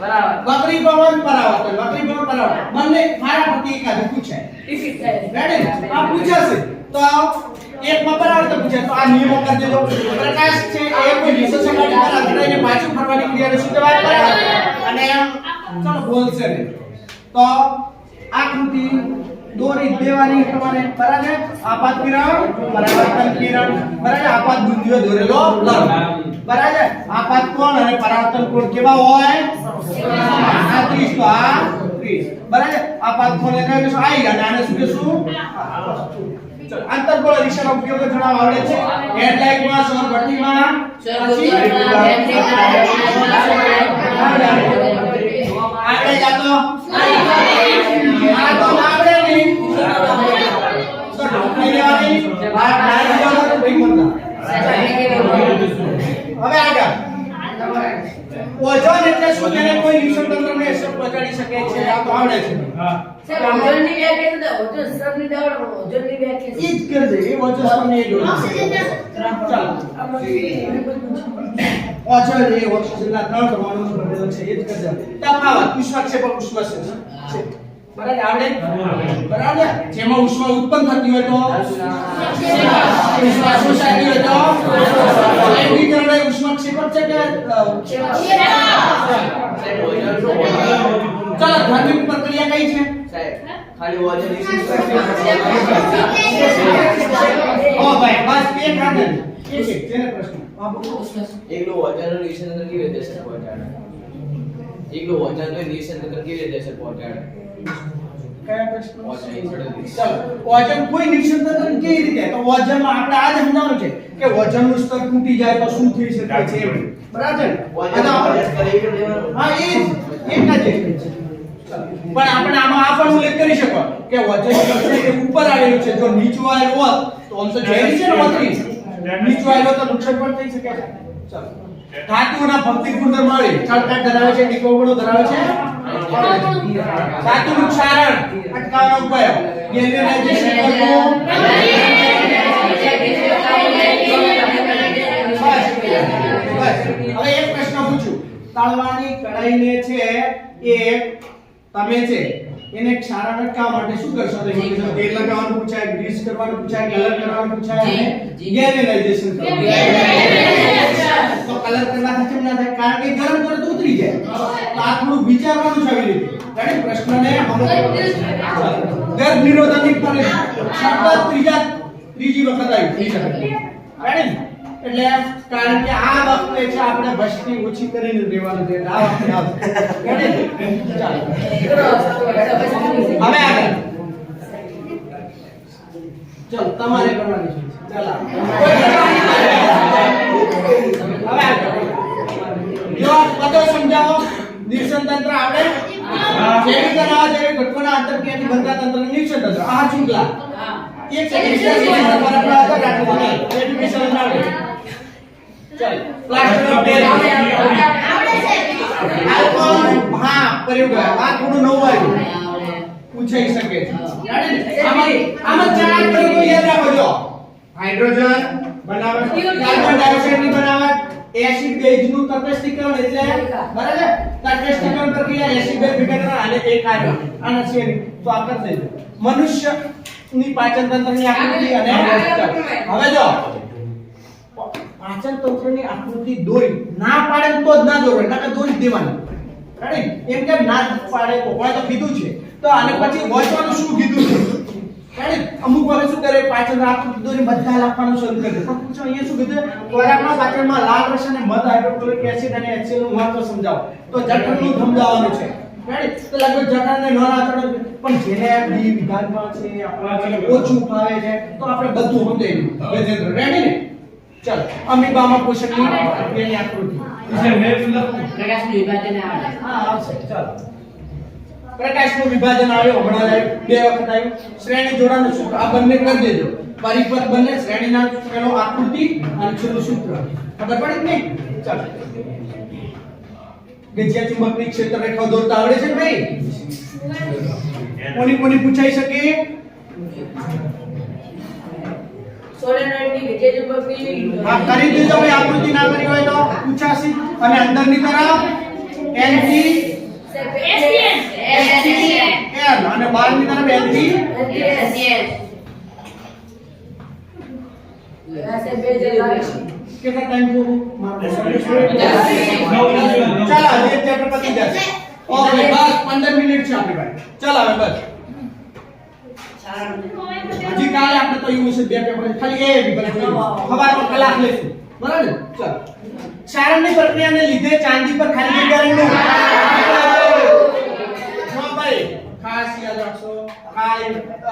બરાબર. વક્રીભવન પરાવર્તન, વક્રીભવન પરાવર્તન બંને ફારાફરતી એકાદું પૂછાય. રેડી? આ પૂછાશે તો એકમાં પરાવર્તન પૂછાય તો આ નિયમો કરી દેજો. પ્રકાશ છે એ કોઈ વિશેષ સપાટી પર આધારીને પાછું ફરવાની ક્રિયાને શું કહેવાય? પરાવર્તન. અને ચલો બોલશે ને તો આકૃતિ દોરી દેવાની તમારે. બરાબર? આપાત કિરણ, પરાવર્તન કિરણ. બરાબર? આપાત બિંદુએ દોરેલો લંબ. બરાબર? આપાત કોણ અને પરાવર્તન કોણ કેવા હોય? 30 તો આ 30. બરાબર? આપાત કોણ એટલે શું? આઈ અને આને શું કહેશું? ચલો અંતર્ગોળ દિશાનો ઉપયોગ જણાવવા આવડે છે. હેડલાઇટમાં, સૌરભઠ્ઠીમાં, પછી આગળ જાતો આ તો આવડે નહીં તો ઢોકળી લેવાની વાત નાઈ જવાનું ભાઈ મંદા. હવે આગળ વજન એટલે શું? તેને કોઈ નિષેધતંત્રને અસર પહોંચાડી શકે છે. આ તો આવડે છે. સાહેબ, ઓઝોનની વ્યાખ્યા તો ઓઝોન સ્તરની દવા ઓઝોનની વ્યાખ્યા ઈ જ કરી દે. એ વજન તમને એ જોડે. ચાલો. ઓઝોન એ ઓક્સિજનના 3 પરમાણુનો બનેલો છે. એ જ કરી દે. તફાવત ઉષ્માક્ષેપક ઉષ્માશોષક છે. બરાબર આવડે? બરાબર. જેમાં ઉષ્મા ઉત્પન્ન થતી હોય તો ઉષ્મા શોષાતી હોય તો આયનીકરણ એ ઉષ્માક્ષેપક છે કે ચાલો ધાર્મિક પ્રક્રિયા કઈ છે? સાહેબ ખાલી વજન ઓ ભાઈ બસ એક હાથ એક જેને પ્રશ્ન એકલો વજનનું નિષેધન કેવી રીતે અસર પહોંચાડે? એકલો વજનનું નિષેધન કેવી રીતે અસર પહોંચાડે? કયા પ્રશ્ન? વજન ચાલો વજન કોઈ નિષેધન કેવી રીતે? તો વજનમાં આપણે આ જ સમજાવવાનું છે કે વજનનું સ્તર તૂટી જાય તો શું થઈ શકે છે. બરાબર છે? વજન અભ્યાસ કરે એટલે દેવાનું. હા એ જ એક જ છે. પણ આપણે આમાં આ પણ ઉલ્લેખ કરી શકો કે વજન છે એ ઉપર આવેલું છે. જો નીચું આવેલું હોત તો અંશ ઝેરી છે ને વધરી. નીચું આવેલું તો નુકસાન પણ થઈ શકે છે. ચાલો ધાતુના ભૌતિક ગુણધર્મો આવે. ચળકાટ ધરાવે છે, નિકોબળો ધરાવે છે. ધાતુનું ક્ષારણ અટકાવવાનો ઉપાય ગેલ્વેનાઇઝેશન કરવું. બસ હવે એક પ્રશ્ન પૂછું. તળવાની કડાઈને છે એ તમે છે એને ક્ષારણ અટકાવવા માટે શું કરશો? તો તેલ લગાવવાનું પૂછાય, ગ્રીસ કરવાનું પૂછાય, કલર કરવાનું પૂછાય અને ગેલ્વેનાઇઝેશન કરવાનું. તો કલર કરવાથી કેમ ના થાય? કારણ કે ગરમ કરો તો ઉતરી જાય. તો આ થોડું વિચારવાનું છે આવી રીતે. કારણ પ્રશ્નને ગર્ભ નિરોધકની પર શબ્દ ત્રીજી વખત આવ્યું. રાઈટ? એટલે કારણ કે આ વખતે છે આપણે વસ્તી ઓછી કરીને રહેવાનું છે. એટલે આ વખતે આવશે. ચાલો હવે આગળ ચલ તમારે કરવાની છે. ચાલો હવે આગળ જો પદો સમજાવો. નિષેધન તંત્ર આવડે? જેવી કરાવ જેવી ઘટકોના આંતરક્રિયાથી બનતા તંત્રને નિષેધન તંત્ર. આ ચૂંટલા એક સેકન્ડ પર આગળ રાખો. એડ્યુકેશન આવડે? ચાલ પ્લાસ્ટર ઓફ પેરિસ આવડે છે. આલ્કોહોલ હા પ્રયોગ આ થોડું નવું આવ્યું. પૂછાઈ શકે છે. આમાં ચાર પ્રયોગો યાદ રાખો. જો હાઇડ્રોજન બનાવટ, કાર્બન ડાયોક્સાઇડની બનાવટ, એસિડ બેઝનું તટસ્થીકરણ એટલે બરાબર તટસ્થીકરણ પ્રક્રિયા એસિડ બેઝ વિઘટન અને એક કાર્ય આના છે તો આ કરી દેજો. મનુષ્યની પાચન તંત્રની આકૃતિ અને હવે જો પાચન તંત્રની આકૃતિ દોરી ના પાડે તો જ ના દોરે નકર દોરી દેવાની. રાઈટ? એમ કે ના પાડે તો કોઈ તો કીધું છે તો આને પછી વાંચવાનું શું કીધું છે? રાઈટ? અમુક વાર શું કરે પાચન આકૃતિ દોરી બધા લખવાનું શરૂ કરી દે. તો પૂછો અહીંયા શું કીધું? ખોરાકના પાચનમાં લાલ રસ અને મધ હાઇડ્રોક્લોરિક એસિડ અને HCl નું મહત્વ સમજાવો. તો જઠરનું સમજાવવાનું છે. રાઈટ? તો લગભગ જઠરને ન રાખો પણ જેને બી વિભાગમાં છે આપણે ઓછું ફાવે છે તો આપણે બધું સમજાવી દીધું. ગજેન્દ્ર રેડી ને? ચાલ અમીબામાં પોષકની પ્રક્રિયાની આકૃતિ પ્રકાશનું વિભાજન આવે. હા આવશે. ચાલો પ્રકાશનું વિભાજન આવ્યો હમણાં આવ્યું બે વખત આવ્યું. શ્રેણી જોડાણનું સૂત્ર આ બંને કરી દેજો. પરિપથ બંને શ્રેણીના પેલો આકૃતિ અને છેલ્લું સૂત્ર ખબર પડી કે નહીં? ચાલો ગજિયા ચુંબકની ક્ષેત્ર રેખા દોરતા આવડે છે ભાઈ? કોની પૂછાઈ શકે? સોલેનોઇડની ગજિયા ચુંબકની હા કરી દેજો ભાઈ. આકૃતિ ના કરી હોય તો પૂછાશે. અને અંદરની તરફ NC L અને બહારની તરફ NC કેટલા ટાઈમ જોવું મારો ચાલો આજે ચેપ્ટર પતી જશે. ઓકે બસ 15 મિનિટ છે આપણી પાસે. ચાલો હવે બસ હજી કાલે આપણે તો એવું છે બે પેપર ખાલી એ વિભાગ ખબરમાં કલાક લેશું. બરાબર? ચાલો ક્ષારણની પ્રક્રિયાને લીધે ચાંદી પર ખાલી જગ્યા ભાઈ ખાસ યાદ રાખશો.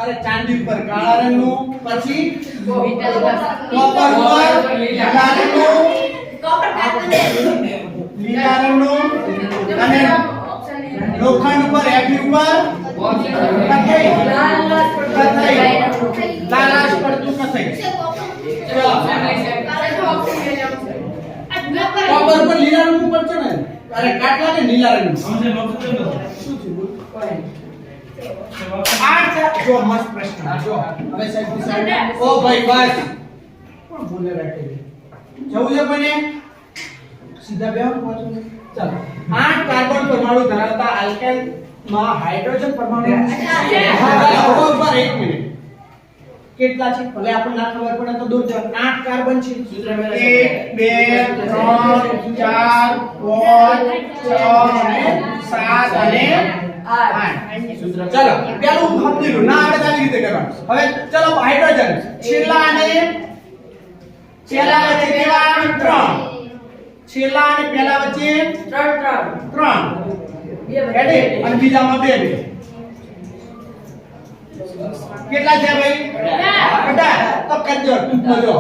અરે ચાંદી પર કાળા રંગનું પછી કોપર પર લીલા રંગનું અને લોખંડ ઉપર એફી ઉપર લાલાશ પડતું કથઈ. કોપર પર લીલા રંગ ઉપર દાખલા ને લીલા રંગનું સમજે નહોતું તો શું છે બોલ Point. આ છે જો મસ્ત પ્રશ્ન જો હવે સાહેબ સાહેબ ઓ ભાઈ બસ કોણ બોલે રાખે જવું છે કોને સીધા બે પહોંચો ચાલો 8 કાર્બન પરમાણુ ધરાવતા આલ્કેન માં હાઇડ્રોજન પરમાણુ બરાબર 1 મિનિટ કેટલા છે ભલે આપણને ના ખબર પડે તો દૂર જાવ 8 કાર્બન છે 1 2 3 4 5 6 7 અને 8 સૂત્ર ચલો પેલું સમજી ના આવે તો આવી રીતે કરવાનું હવે ચલો હાઇડ્રોજન છેલ્લા અને પેલા વચ્ચે કેવા 3 છેલ્લા અને પેલા વચ્ચે 3 રેડી અને બીજામાં 2 કેટલા છે ભાઈ 18 તો કરજો ટૂંકમાં જો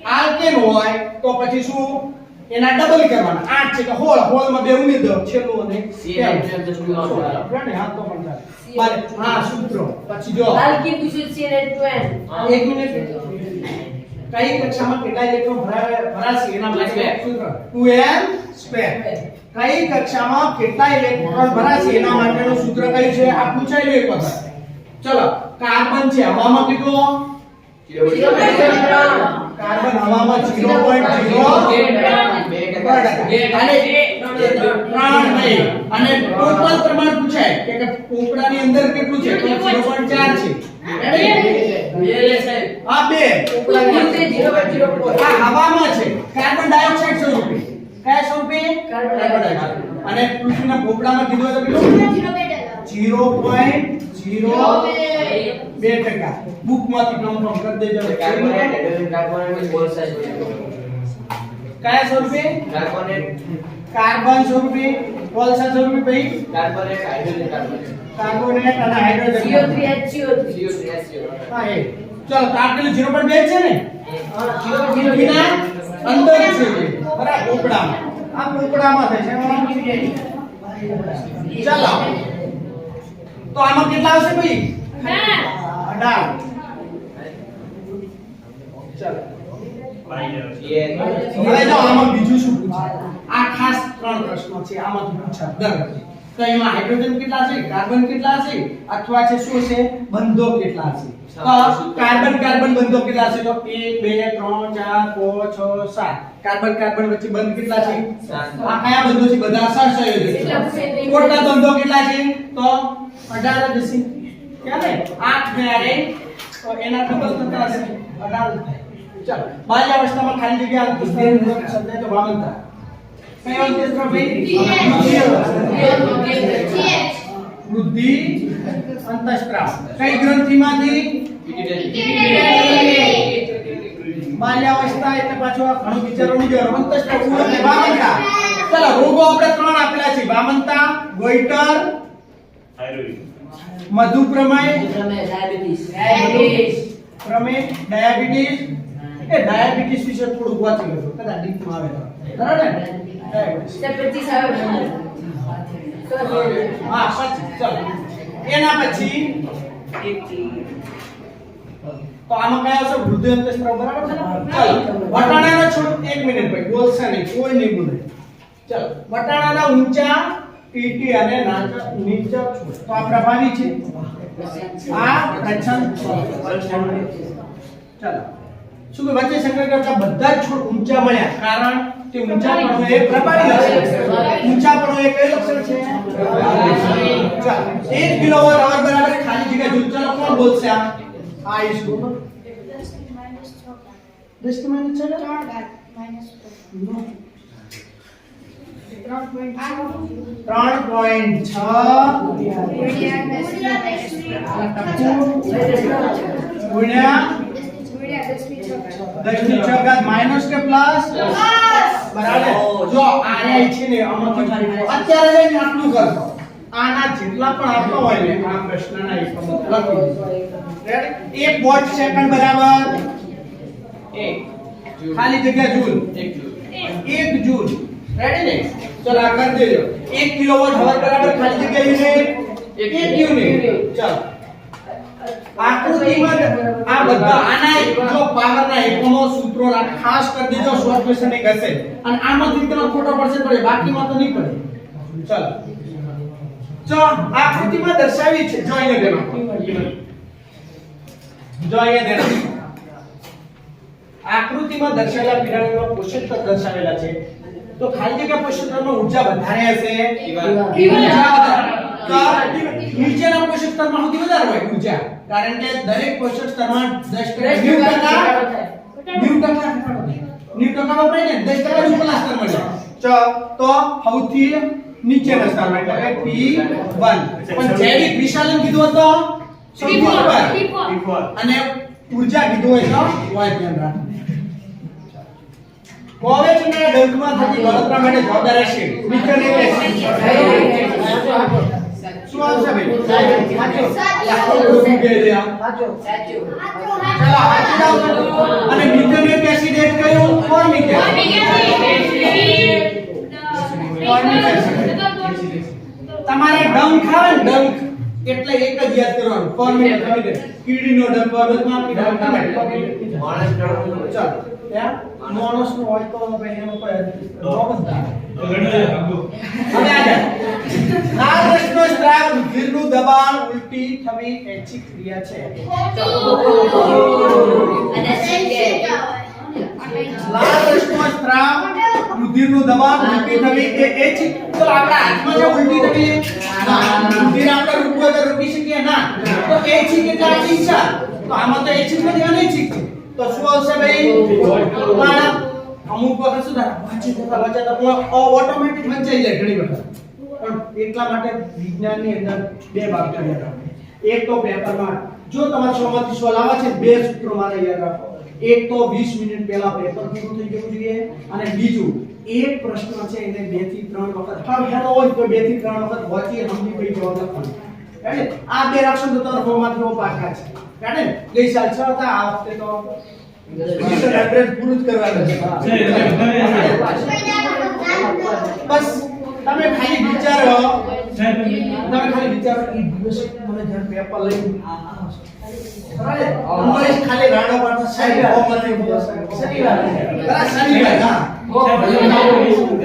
આલ્કેન હોય તો પછી શું એના ડબલ કરવાના 8 છે તો હોળ હોળમાં 2 ઉમેરી દો છેલ્લું અને CN just two out. હા તો પણ ચાલે હા સૂત્રો પછી જો Alkene we should see that 12. એક મિનિટ કઈ કક્ષામાં કેટલા ઇલેક્ટ્રોન ભરાશે એના માટે સૂત્ર 2n સ્ક્વેર કઈ કક્ષામાં કેટલા ઇલેક્ટ્રોન ભરાશે એના માટેનું સૂત્ર કયું છે આ પૂછાયેલું એક વખત ચલો કાર્બન છે હવામાં કેટલો કાર્બન હવામાં 0.0 અને ટોટલ પ્રમાણ પૂછાય કે પોપડાની અંદર કેટલું છે તો 0.4 છે આ બે પોપડાની આ હવામાં છે કાર્બન ડાયોક્સાઇડ સ્વરૂપે કયા સ્વરૂપે કાર્બન ડાયોક્સાઇડ અને પૃથ્વીના પોપડામાં કીધું તો કેટલું 0.02% બુકમાંથી કન્ફર્મ કરી દેજો કયા સ્વરૂપે કાર્બન સ્વરૂપે કોલસા સ્વરૂપે ભાઈ કાર્બોનેટ અને હાઇડ્રોજન હા એ ચલો તો આ પેલું 0.2 છે ને પૃથ્વીના અંદર છે બરાબર પોપડામાં આ પોપડામાં થાય છે ચાલો તો આમાં કેટલા આવશે ભાઈ 18 ચાલો હવે જો આમાં બીજું શું પૂછાય આ ખાસ 3 પ્રશ્નો છે આમાંથી પૂછાય દર તો એમાં હાઇડ્રોજન કેટલા છે કાર્બન કેટલા છે અથવા છે શું છે બંધો કેટલા છે તો કાર્બન કાર્બન બંધો કેટલા છે તો 1 2 3 4 5 6 7 કાર્બન કાર્બન વચ્ચે બંધ કેટલા છે 7 આ કયા બંધો છે બધા સહસંયોજક છે ટોટલ બંધો કેટલા છે તો 18 જ છે ક્યાં ને 8 ને અરે તો એના ડબલ થતા હશે 18 ચાલો બાહ્યાવસ્થામાં ખાલી જગ્યા અંતસ્ત્રાવ શબ્દ તો વામનતા કયો અંતસ્ત્રાવ ભાઈ વૃદ્ધિ અંતસ્ત્રાવ કઈ ગ્રંથિમાંથી બાહ્યાવસ્થા એટલે પાછો આ ઘણું વિચારવાની જરૂર અંતસ્ત્રાવ અને વામનતા ચાલો રોગો આપણે 3 આપેલા છે વામનતા ગોઈટર મધુપ્રમેય પ્રમેય ડાયાબિટીસ એ ડાયાબિટીસ વિશે થોડું વાંચી લેજો કદાચ ડીપમાં આવે તો બરાબર ને હા પછી ચાલો એના પછી તો આમાં કયા આવશે વૃદ્ધિ અંતસ્ત્રાવ બરાબર છે ચાલો વટાણાનો છોડ 1 મિનિટ ભાઈ બોલશે નહીં કોઈ નહીં બોલે ચાલો વટાણાના ઊંચા ટીટી અને નીચા છોડ તો આ પ્રભાવી છે આ પ્રચ્છન્ન ચાલો શું કે વચ્ચે સંકર કરતા બધા જ છોડ ઊંચા મળ્યા કારણ કે ઊંચાપણું એ પ્રભાવી લક્ષણ છે ઊંચાપણું એ કયું લક્ષણ છે ચાલો 1 કિલોવોટ અવર બરાબર ખાલી જગ્યા જૂલ ચાલો કોણ બોલશે આ ઇસ ગો 10 થી માઈનસ 3.6 ગુણ્યા 10 ની 6 ઘાત માઈનસ કે પ્લસ બરાબર જો આયા છે ને આમાંથી અત્યારે લઈને આટલું કરજો આના જેટલા પણ આપો હોય ને આ પ્રશ્નના એકમો લખી રેડી 1 વોટ સેકન્ડ બરાબર 1 ખાલી જગ્યા જૂલ 1 જૂલ રેડી ને ચલો આ કરી દેજો 1 કિલોવોટ હવર બરાબર ખાલી જગ્યા યુનિટ 1 યુનિટ ચલો આકૃતિમાં આ બધા આના જો પાવરના એકમો સૂત્રો ખાસ કરી દેજો શોર્ટ ક્વેશ્ચન એક હશે અને આમાંથી તમને ખોટો પડશે પડે બાકીમાં તો નહીં પડે ચાલો જો આકૃતિમાં દર્શાવી છે જો અહીંયા દેખો આકૃતિમાં દર્શાવેલા પિરામિડમાં પોષક તત્વ દર્શાવેલા છે તો ખાલી જગ્યા પોષક તત્વમાં ઊર્જા વધારે હશે નીચેના પોષક તત્વમાં સૌથી વધારે હોય ઊર્જા કારણ કે દરેક પોષક તત્વમાં 10% ન્યૂટન વપરાય ને 10% ઉપરના સ્તર મળે તો સૌથી નીચેના સ્તરમાં એટલે કે P1 પણ જૈવિક વિશાલન કીધું હતો સૌથી ઉપર અને ઊર્જા કીધું હોય તો હોય ધ્યાન રાખો કોવેચના ડંકમાં થતી બળતરા માટે જવાબદાર હશે મિથેનિક એસિડ શું આવશે ભાઈ અને મિથેનિક એસિડ એક કયું ફોર્મિક તમારે ડંક આવે ને ડંક એટલે એક જ યાદ કરવાનું ફોર્મિક કીડીનો ડંક બાબતમાં આપી ડંક ચાલો ત્યાં માણસ નો હોય તો ભાઈ એનો કોઈ જોબ જ ના હવે આગળ લાલ રસનો સ્ત્રાવ રુધિરનું દબાણ ઉલટી થવી એચિક ક્રિયા છે લાલ રસનો સ્ત્રાવ રુધિરનું દબાણ ઉલટી થવી એ એચિક તો આપણા હાથમાં જે ઉલટી થવી રુધિર આપણે રૂપવા તો રોકી શકીએ ના તો એચિક એટલે આપણી ઈચ્છા તો આમાં તો એચિક નથી અનૈચ્છિક છે તો શું આવશે ભાઈ પણ અમુક વખત શું થાય વાંચતા ઓટોમેટિક વંચાઈ જાય ઘણી વખત પણ એટલા માટે વિજ્ઞાનની અંદર બે ભાગ કર્યા રાખો એક તો પેપરમાં જો તમારે 100 માંથી 100 લાવવા છે બે સૂત્રો મારે યાદ રાખો એક તો 20 મિનિટ પહેલા પેપર પૂરું થઈ જવું જોઈએ અને બીજું એક પ્રશ્ન છે એને 2 થી 3 વખત હેલો હોય તો 2 થી 3 વખત વાંચી સમજી પછી જવાબ લખવાનો એટલે આ બે રાખશો તો તમારા ફોર્મમાંથી પાકા છે કાઢે ગઈ સાલ 6 હતા આ વખતે તો મિશન એડ્રેસ પૂરું જ કરવાનું છે બસ તમે ખાલી વિચારો કે દિવસ મને જ્યારે પેપર લઈ અંગ્રેજ ખાલી રાડો પાડતો સાહેબ ઓમાંથી શનિવાર હા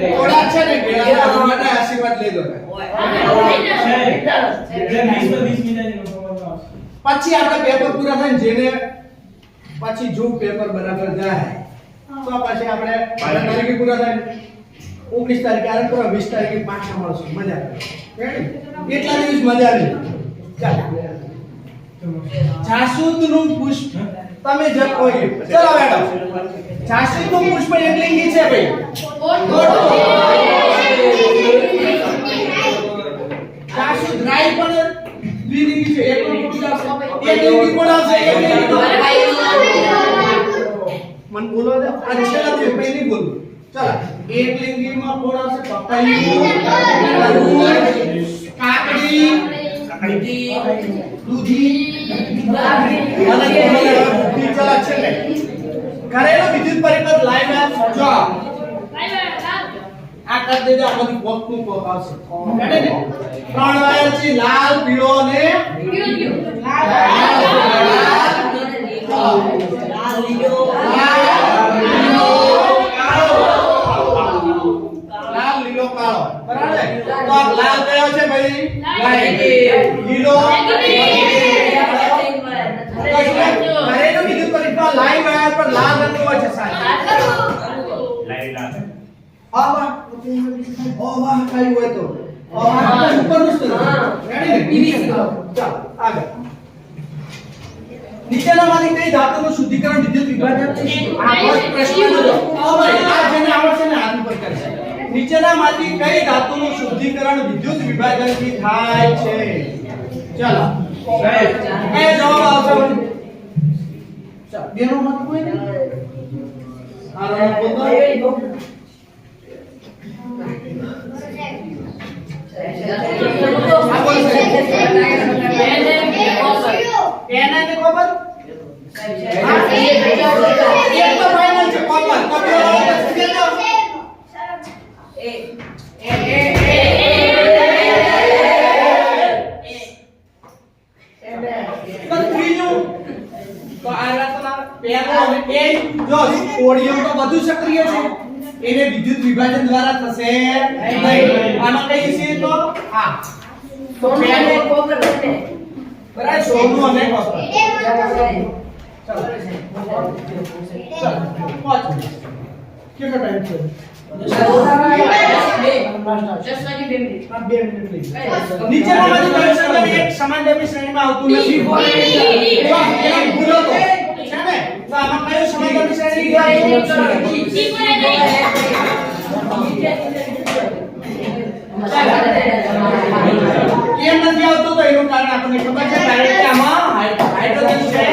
થોડા છે ને પેલા માટે આશીર્વાદ લઈ લો પછી આપણે પેપર પૂરા થાય જેને પછી જો પેપર બરાબર જાય તો પછી આપણે 12 તારીખે પૂરા થાય 19 તારીખે આરંભ કરો 20 તારીખે પાછા મળશું મજા આવે એટલા દિવસ મજા આવે ચાલો જાસૂદનું પુષ્પ તમે જ કોઈ ચલો મેડમ જાસૂદનું પુષ્પ એકલિંગી છે ભાઈ જાસૂદ રાઈ પણ દ્વિલિંગી છે એકલિંગી કોણ આવશે મન બોલો દે અચ્છા છે પહેલી બોલો ચલો એકલિંગીમાં કોણ આવશે પપૈયું કાકડી દૂધી અને ચલો છે ને ઘરેલું વિદ્યુત પરિપથ લાઈવ જો આ કર દેજો આમાંથી કોકનું કોક આવશે કાઢે ને 3 વાયર છે લાલ પીળો અને લાલ લીલો કાળો બરાબર તો લાલ કયો છે ભાઈ લીલો ઘરેલું વિદ્યુત પરિપથ લાઈવ વાયર પર લાલ રંગ હોય છે સાહેબ આવા ઓવા કઈ હોય તો ઓવા ઉપરનું સ્તર રેડી ને પીવીસી ચાલો આગળ નીચેનામાંથી કઈ ધાતુનું શુદ્ધિકરણ વિદ્યુત વિભાજન આ પ્રશ્ન જોજો હવે આ જેને આવડશે ને હાથ ઉપર કરશે નીચેનામાંથી કઈ ધાતુનું શુદ્ધિકરણ વિદ્યુત વિભાજનથી થાય છે ચાલો એ જવાબ આવશે ચાલો બેનો મત કોઈ ને આ બોલો એનાને ખબર એક તો ફાઇનલ છે કોપર ત્રીજું તો આ રચના પહેલો અને એ જો સોડિયમ તો વધુ સક્રિય છે એને વિદ્યુત વિભાજન દ્વારા થશે નહીં. આમાં કઈ છે તો આ સોનું અને કોપર બંને. બરાબર, સોનું અને કોપર. ચાલો 5 મિનિટ કેટલો ટાઈમ છે? 10 વાગે 2 મિનિટ. 2 મિનિટ લઈ નીચેનામાંથી કયું સંયોજન એક સમાન ડેમી શ્રેણીમાં આવતું નથી? તો એનો ભૂલો તો છે ને, તો આમાં કયું સમાન ડેમી શ્રેણી કેમ નથી આવતું? તો એનું કારણ આપણને ખબર છે, કારણ કે આમાં હાઇડ્રોજન છે.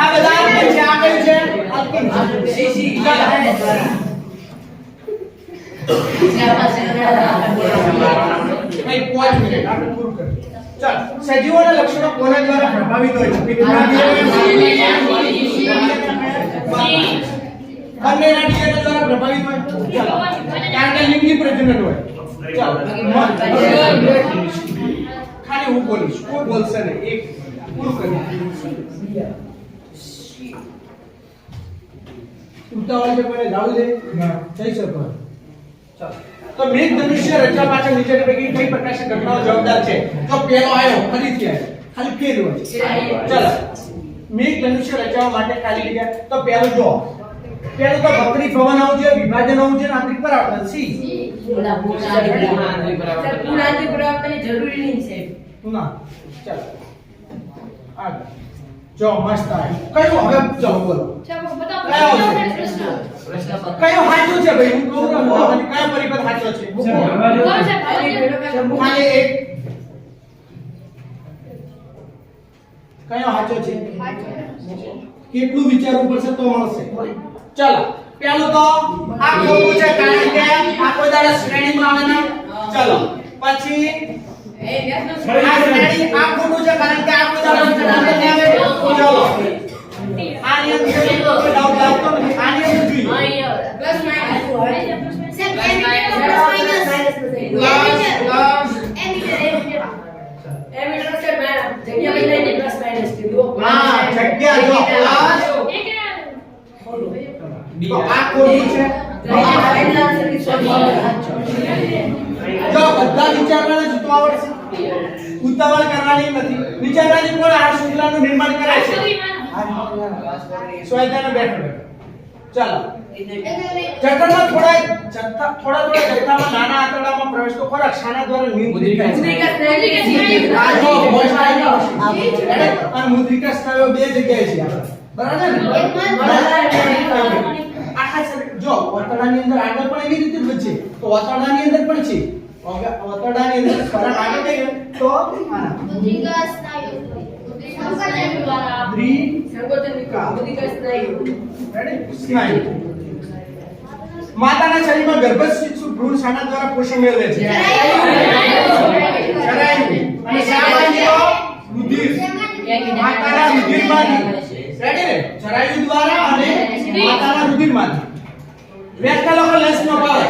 આ બધા આલ્કેન છે. આ કયું છે? આલ્કેન છે. ચાલો. ભાઈ 5 મિનિટ આપણે પૂરું કરીએ. ચાલો, સજીવોના લક્ષણો કોના દ્વારા પ્રભાવિત હોય છે? બંનેના DNA દ્વારા પ્રભાવિત હોય. ચાલો, કારણ કે લિંગી પ્રજનન હોય. ચાલો, ખાલી હું બોલીશ, કોઈ બોલશે નહીં. એક પૂરું કરીએ. ઉતાવળ છે, કોઈને જાવું છે? જઈ શકો. ચાલો, તો મેઘ ધનુષ્ય રચવા પાછળ નીચેના પૈકી કઈ પ્રકારની ઘટનાઓ જવાબદાર છે? તો પેલો આવ્યો, ફરીથી આવ્યો, ખાલી પેલું છે. ચાલો, મેઘ ધનુષ્ય રચવા માટે ખાલી જગ્યા. તો પેલું જો, પેલું તો ભક્તિ ભવન આવું છે, વિભાજન આવું છે, આંતરિક પરાવર્તન સી. પૂર્ણાંતિક પરાવર્તનની જરૂરી નહીં છે. ના, ચાલો આગળ. જો મસ્ત આવ્યું. કયું હવે ચલો બોલો. કયો સાચું છે ભાઈ? હું કહું ને, મને કયો પરિપથ સાચો છે? ખાલી એક. કયો સાચો છે? કેટલું વિચારવું પડશે તો મળશે. ચાલો, પેલું તો આ ખોટું છે, કારણ કે આ કોઈ દાડા શ્રેણીમાં આવે ને. ચાલો, પછી આ શ્રેણી આ ખોટું છે, કારણ કે આ કોઈ દાડા શ્રેણીમાં આવે. ચાલો, આની અંદર કોઈ ડાઉટ લાગતો નથી. આની અંદર જોઈએ પ્લસ માઇનસ. એમીટર છે મેડમ. જગ્યા બદલાઈને પ્લસ માઇનસ કીધું. હા, જગ્યા જો પ્લસ. તો આ ખોટું છે. જો બધા વિચારવાના જ તો આવડશે, ઉતાવળ કરવાની નથી. વિચારવાની કોણ આ શૃંખલાનું નિર્માણ કરે છે? સ્વાધ્યાયનો બેઠો. ચાલો, જઠરમાં થોડા જથ્થામાં નાના આંતરડામાં પ્રવેશ તો ખોરાક શાના દ્વારા મુદ્રિકા અને મુદ્રિકા સ્નાયુઓ બે જગ્યાએ છે. બરાબર ને? આખા શરીર જો વાતડાની અંદર આગળ પણ એવી રીતે જ છે, તો વાતડાની અંદર પણ છે. વાતડાની અંદર ખોરાક આગળ થઈ ગયો તો આના સ્નાયુ. માતાના શરીરમાં ગર્ભસ્થ ભ્રૂણ શાના દ્વારા પોષણ મેળવે છે? શરાયુ. અને શામાંથી તો રુધિર. માતાના રુધિરમાંથી. રેડી ને? શરાયુ દ્વારા અને માતાના રુધિરમાંથી. વ્યાખ્યા લખો લેન્સનો પાવર.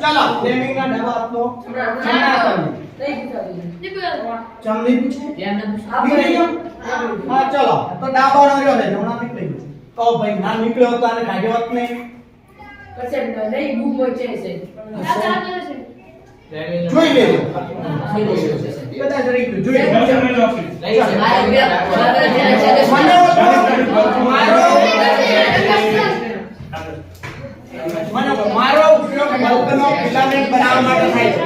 ચાલો, ફ્લેમિંગના ડબ્બા આપનો. ચમની પૂછે? હા, ચલો. તો ડાબાનો રહ્યો ને, જમણા નીકળી ગયો. તો ભાઈ ના નીકળ્યો તો આને કાઢ્યો હોત નહીં. જોઈ લેજો. બધા જ રહી ગયું. જોઈ લેજો. મારો ઉપયોગ બલ્બનો ફિલામેન્ટ બનાવવા માટે થાય છે.